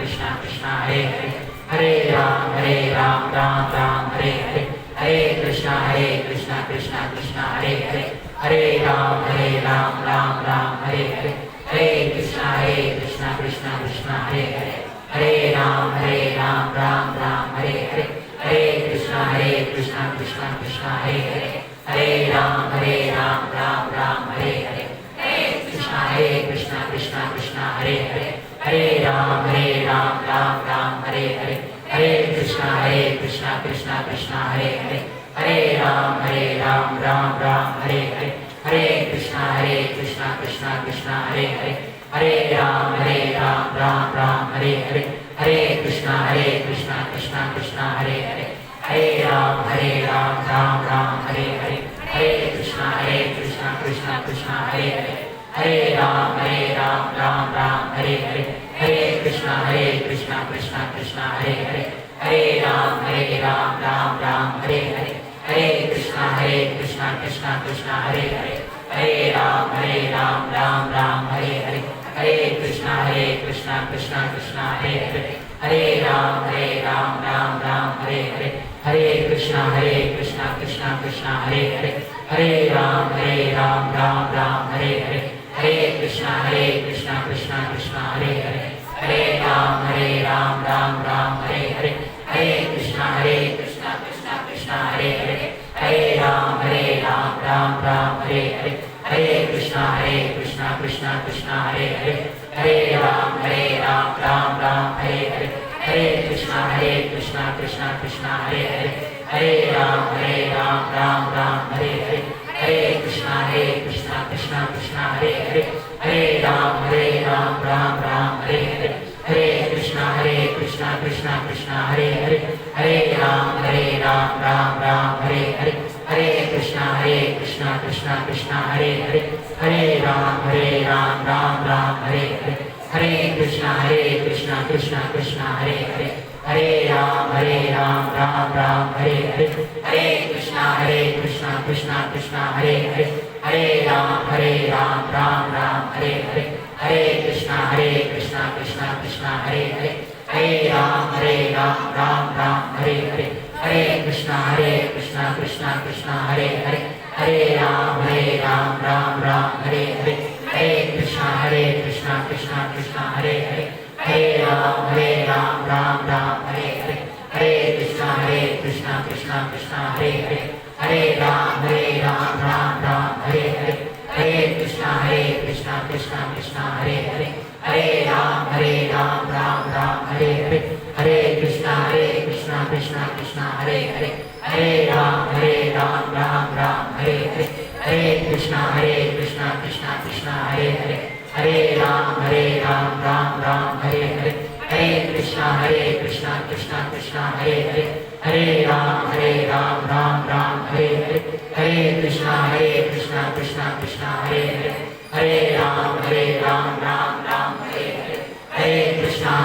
कृष्णा कृष्णा हरे हरे, हरे राम राम राम हरे हरे, हरे कृष्णा कृष्णा कृष्णा हरे हरे, हरे राम राम राम हरे हरे, हरे कृष्णा कृष्णा कृष्णा हरे हरे, हरे राम राम राम हरे हरे, हरे कृष्णा कृष्णा कृष्णा हरे हरे, हरे राम राम राम हरे हरे, हरे कृष्णा कृष्णा कृष्णा हरे हरे, हरे राम राम राम हरे हरे, हरे कृष्णा कृष्णा कृष्णा हरे हरे, हरे राम राम राम हरे हरे, हरे कृष्णा कृष्णा कृष्णा हरे हरे, हरे राम राम राम हरे हरे, हरे कृष्णा कृष्णा कृष्णा हरे हरे, हरे राम राम राम हरे हरे, हरे कृष्णा कृष्णा कृष्णा हरे हरे, हरे राम राम राम हरे हरे, हरे कृष्णा कृष्णा कृष्णा हरे हरे, हरे राम राम राम हरे हरे, हरे कृष्णा कृष्णा कृष्णा हरे हरे, हरे राम राम राम हरे हरे, हरे कृष्णा कृष्णा कृष्णा हरे हरे, हरे राम राम राम हरे हरे, हरे कृष्णा कृष्णा कृष्णा हरे हरे, हरे राम राम राम हरे हरे, हरे कृष्णा कृष्णा कृष्णा हरे हरे, हरे राम राम राम हरे हरे, हरे कृष्णा कृष्णा कृष्णा हरे हरे, हरे राम राम राम हरे हरे, हरे कृष्णा कृष्णा कृष्णा हरे हरे, हरे राम राम राम हरे हरे, हरे कृष्णा कृष्णा कृष्णा हरे हरे, हरे राम राम राम हरे हरे, हरे कृष्णा कृष्णा कृष्णा हरे हरे, हरे राम राम राम हरे हरे, हरे कृष्णा कृष्णा कृष्णा हरे हरे, हरे राम राम राम हरे हरे, हरे कृष्णा कृष्णा कृष्णा हरे हरे, हरे राम राम राम हरे हरे, हरे कृष्णा कृष्णा कृष्णा हरे हरे, हरे राम राम राम हरे हरे, हरे कृष्णा कृष्णा कृष्णा हरे हरे, हरे राम राम राम हरे हरे, हरे कृष्णा कृष्णा कृष्णा हरे हरे, हरे राम राम राम हरे हरे, हरे कृष्णा कृष्णा कृष्णा हरे हरे, हरे राम राम राम हरे हरे, हरे कृष्णा कृष्णा कृष्णा हरे हरे, हरे राम राम राम हरे हरे, हरे कृष्णा कृष्णा कृष्णा हरे हरे, हरे राम राम राम हरे हरे, हरे कृष्णा कृष्णा कृष्णा हरे हरे, हरे राम राम राम हरे हरे, हरे कृष्णा कृष्णा कृष्णा हरे हरे, हरे राम राम राम हरे हरे, हरे कृष्णा कृष्णा कृष्णा हरे हरे, हरे राम राम राम हरे हरे, हरे कृष्णा कृष्णा कृष्णा हरे हरे, हरे राम राम राम हरे हरे, हरे कृष्णा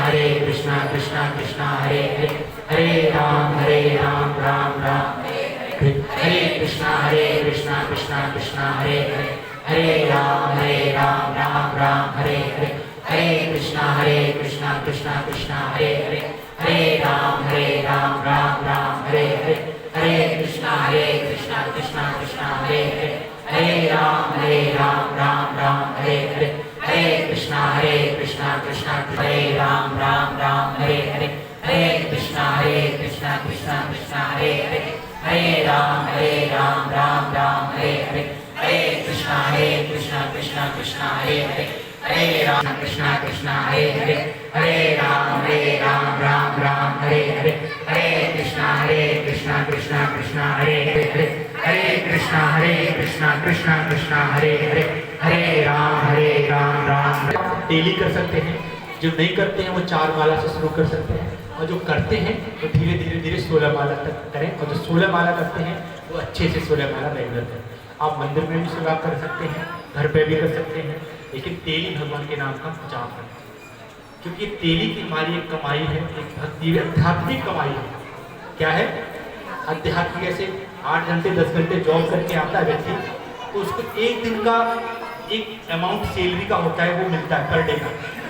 कृष्णा कृष्णा कृष्णा हरे हरे हरे राम राम राम हरे हरे हरे कृष्णा कृष्णा कृष्णा हरे हरे हरे राम राम राम हरे हरे हरे कृष्णा कृष्णा कृष्णा हरे हरे हरे राम राम हरे हरे हरे कृष्णा कृष्णा हरे राम राम हरे हरे हरे कृष्णा कृष्णा कृष्णा हरे हरे हरे राम राम हरे हरे हरे कृष्णा कृष्णा कृष्णा हरे हरे हरे राम कृष्णा हरे हरे हरे राम राम हरे हरे हरे कृष्णा कृष्णा कृष्णा हरे हरे हरे कृष्णा कृष्णा हरे हरे हरे राम राम डेली कर सकते हैं। जो नहीं करते हैं वो 4 माला से शुरू कर सकते हैं, और जो करते हैं तो धीरे 16 माला तक करें, और जो 16 माला करते हैं वो अच्छे से 16 माला रेगुलर करें। आप मंदिर में भी सेवा कर सकते हैं, घर पे भी कर सकते हैं, लेकिन डेली भगवान के नाम का जाप करें, क्योंकि डेली की हमारी एक कमाई है, एक भक्ति आध्यात्मिक कमाई है। क्या है? आध्यात्मिक। ऐसे 8 घंटे 10 घंटे जॉब करके आता है व्यक्ति, तो उसको एक दिन का एक अमाउंट सैलरी का होता है, वो मिलता है पर डे का,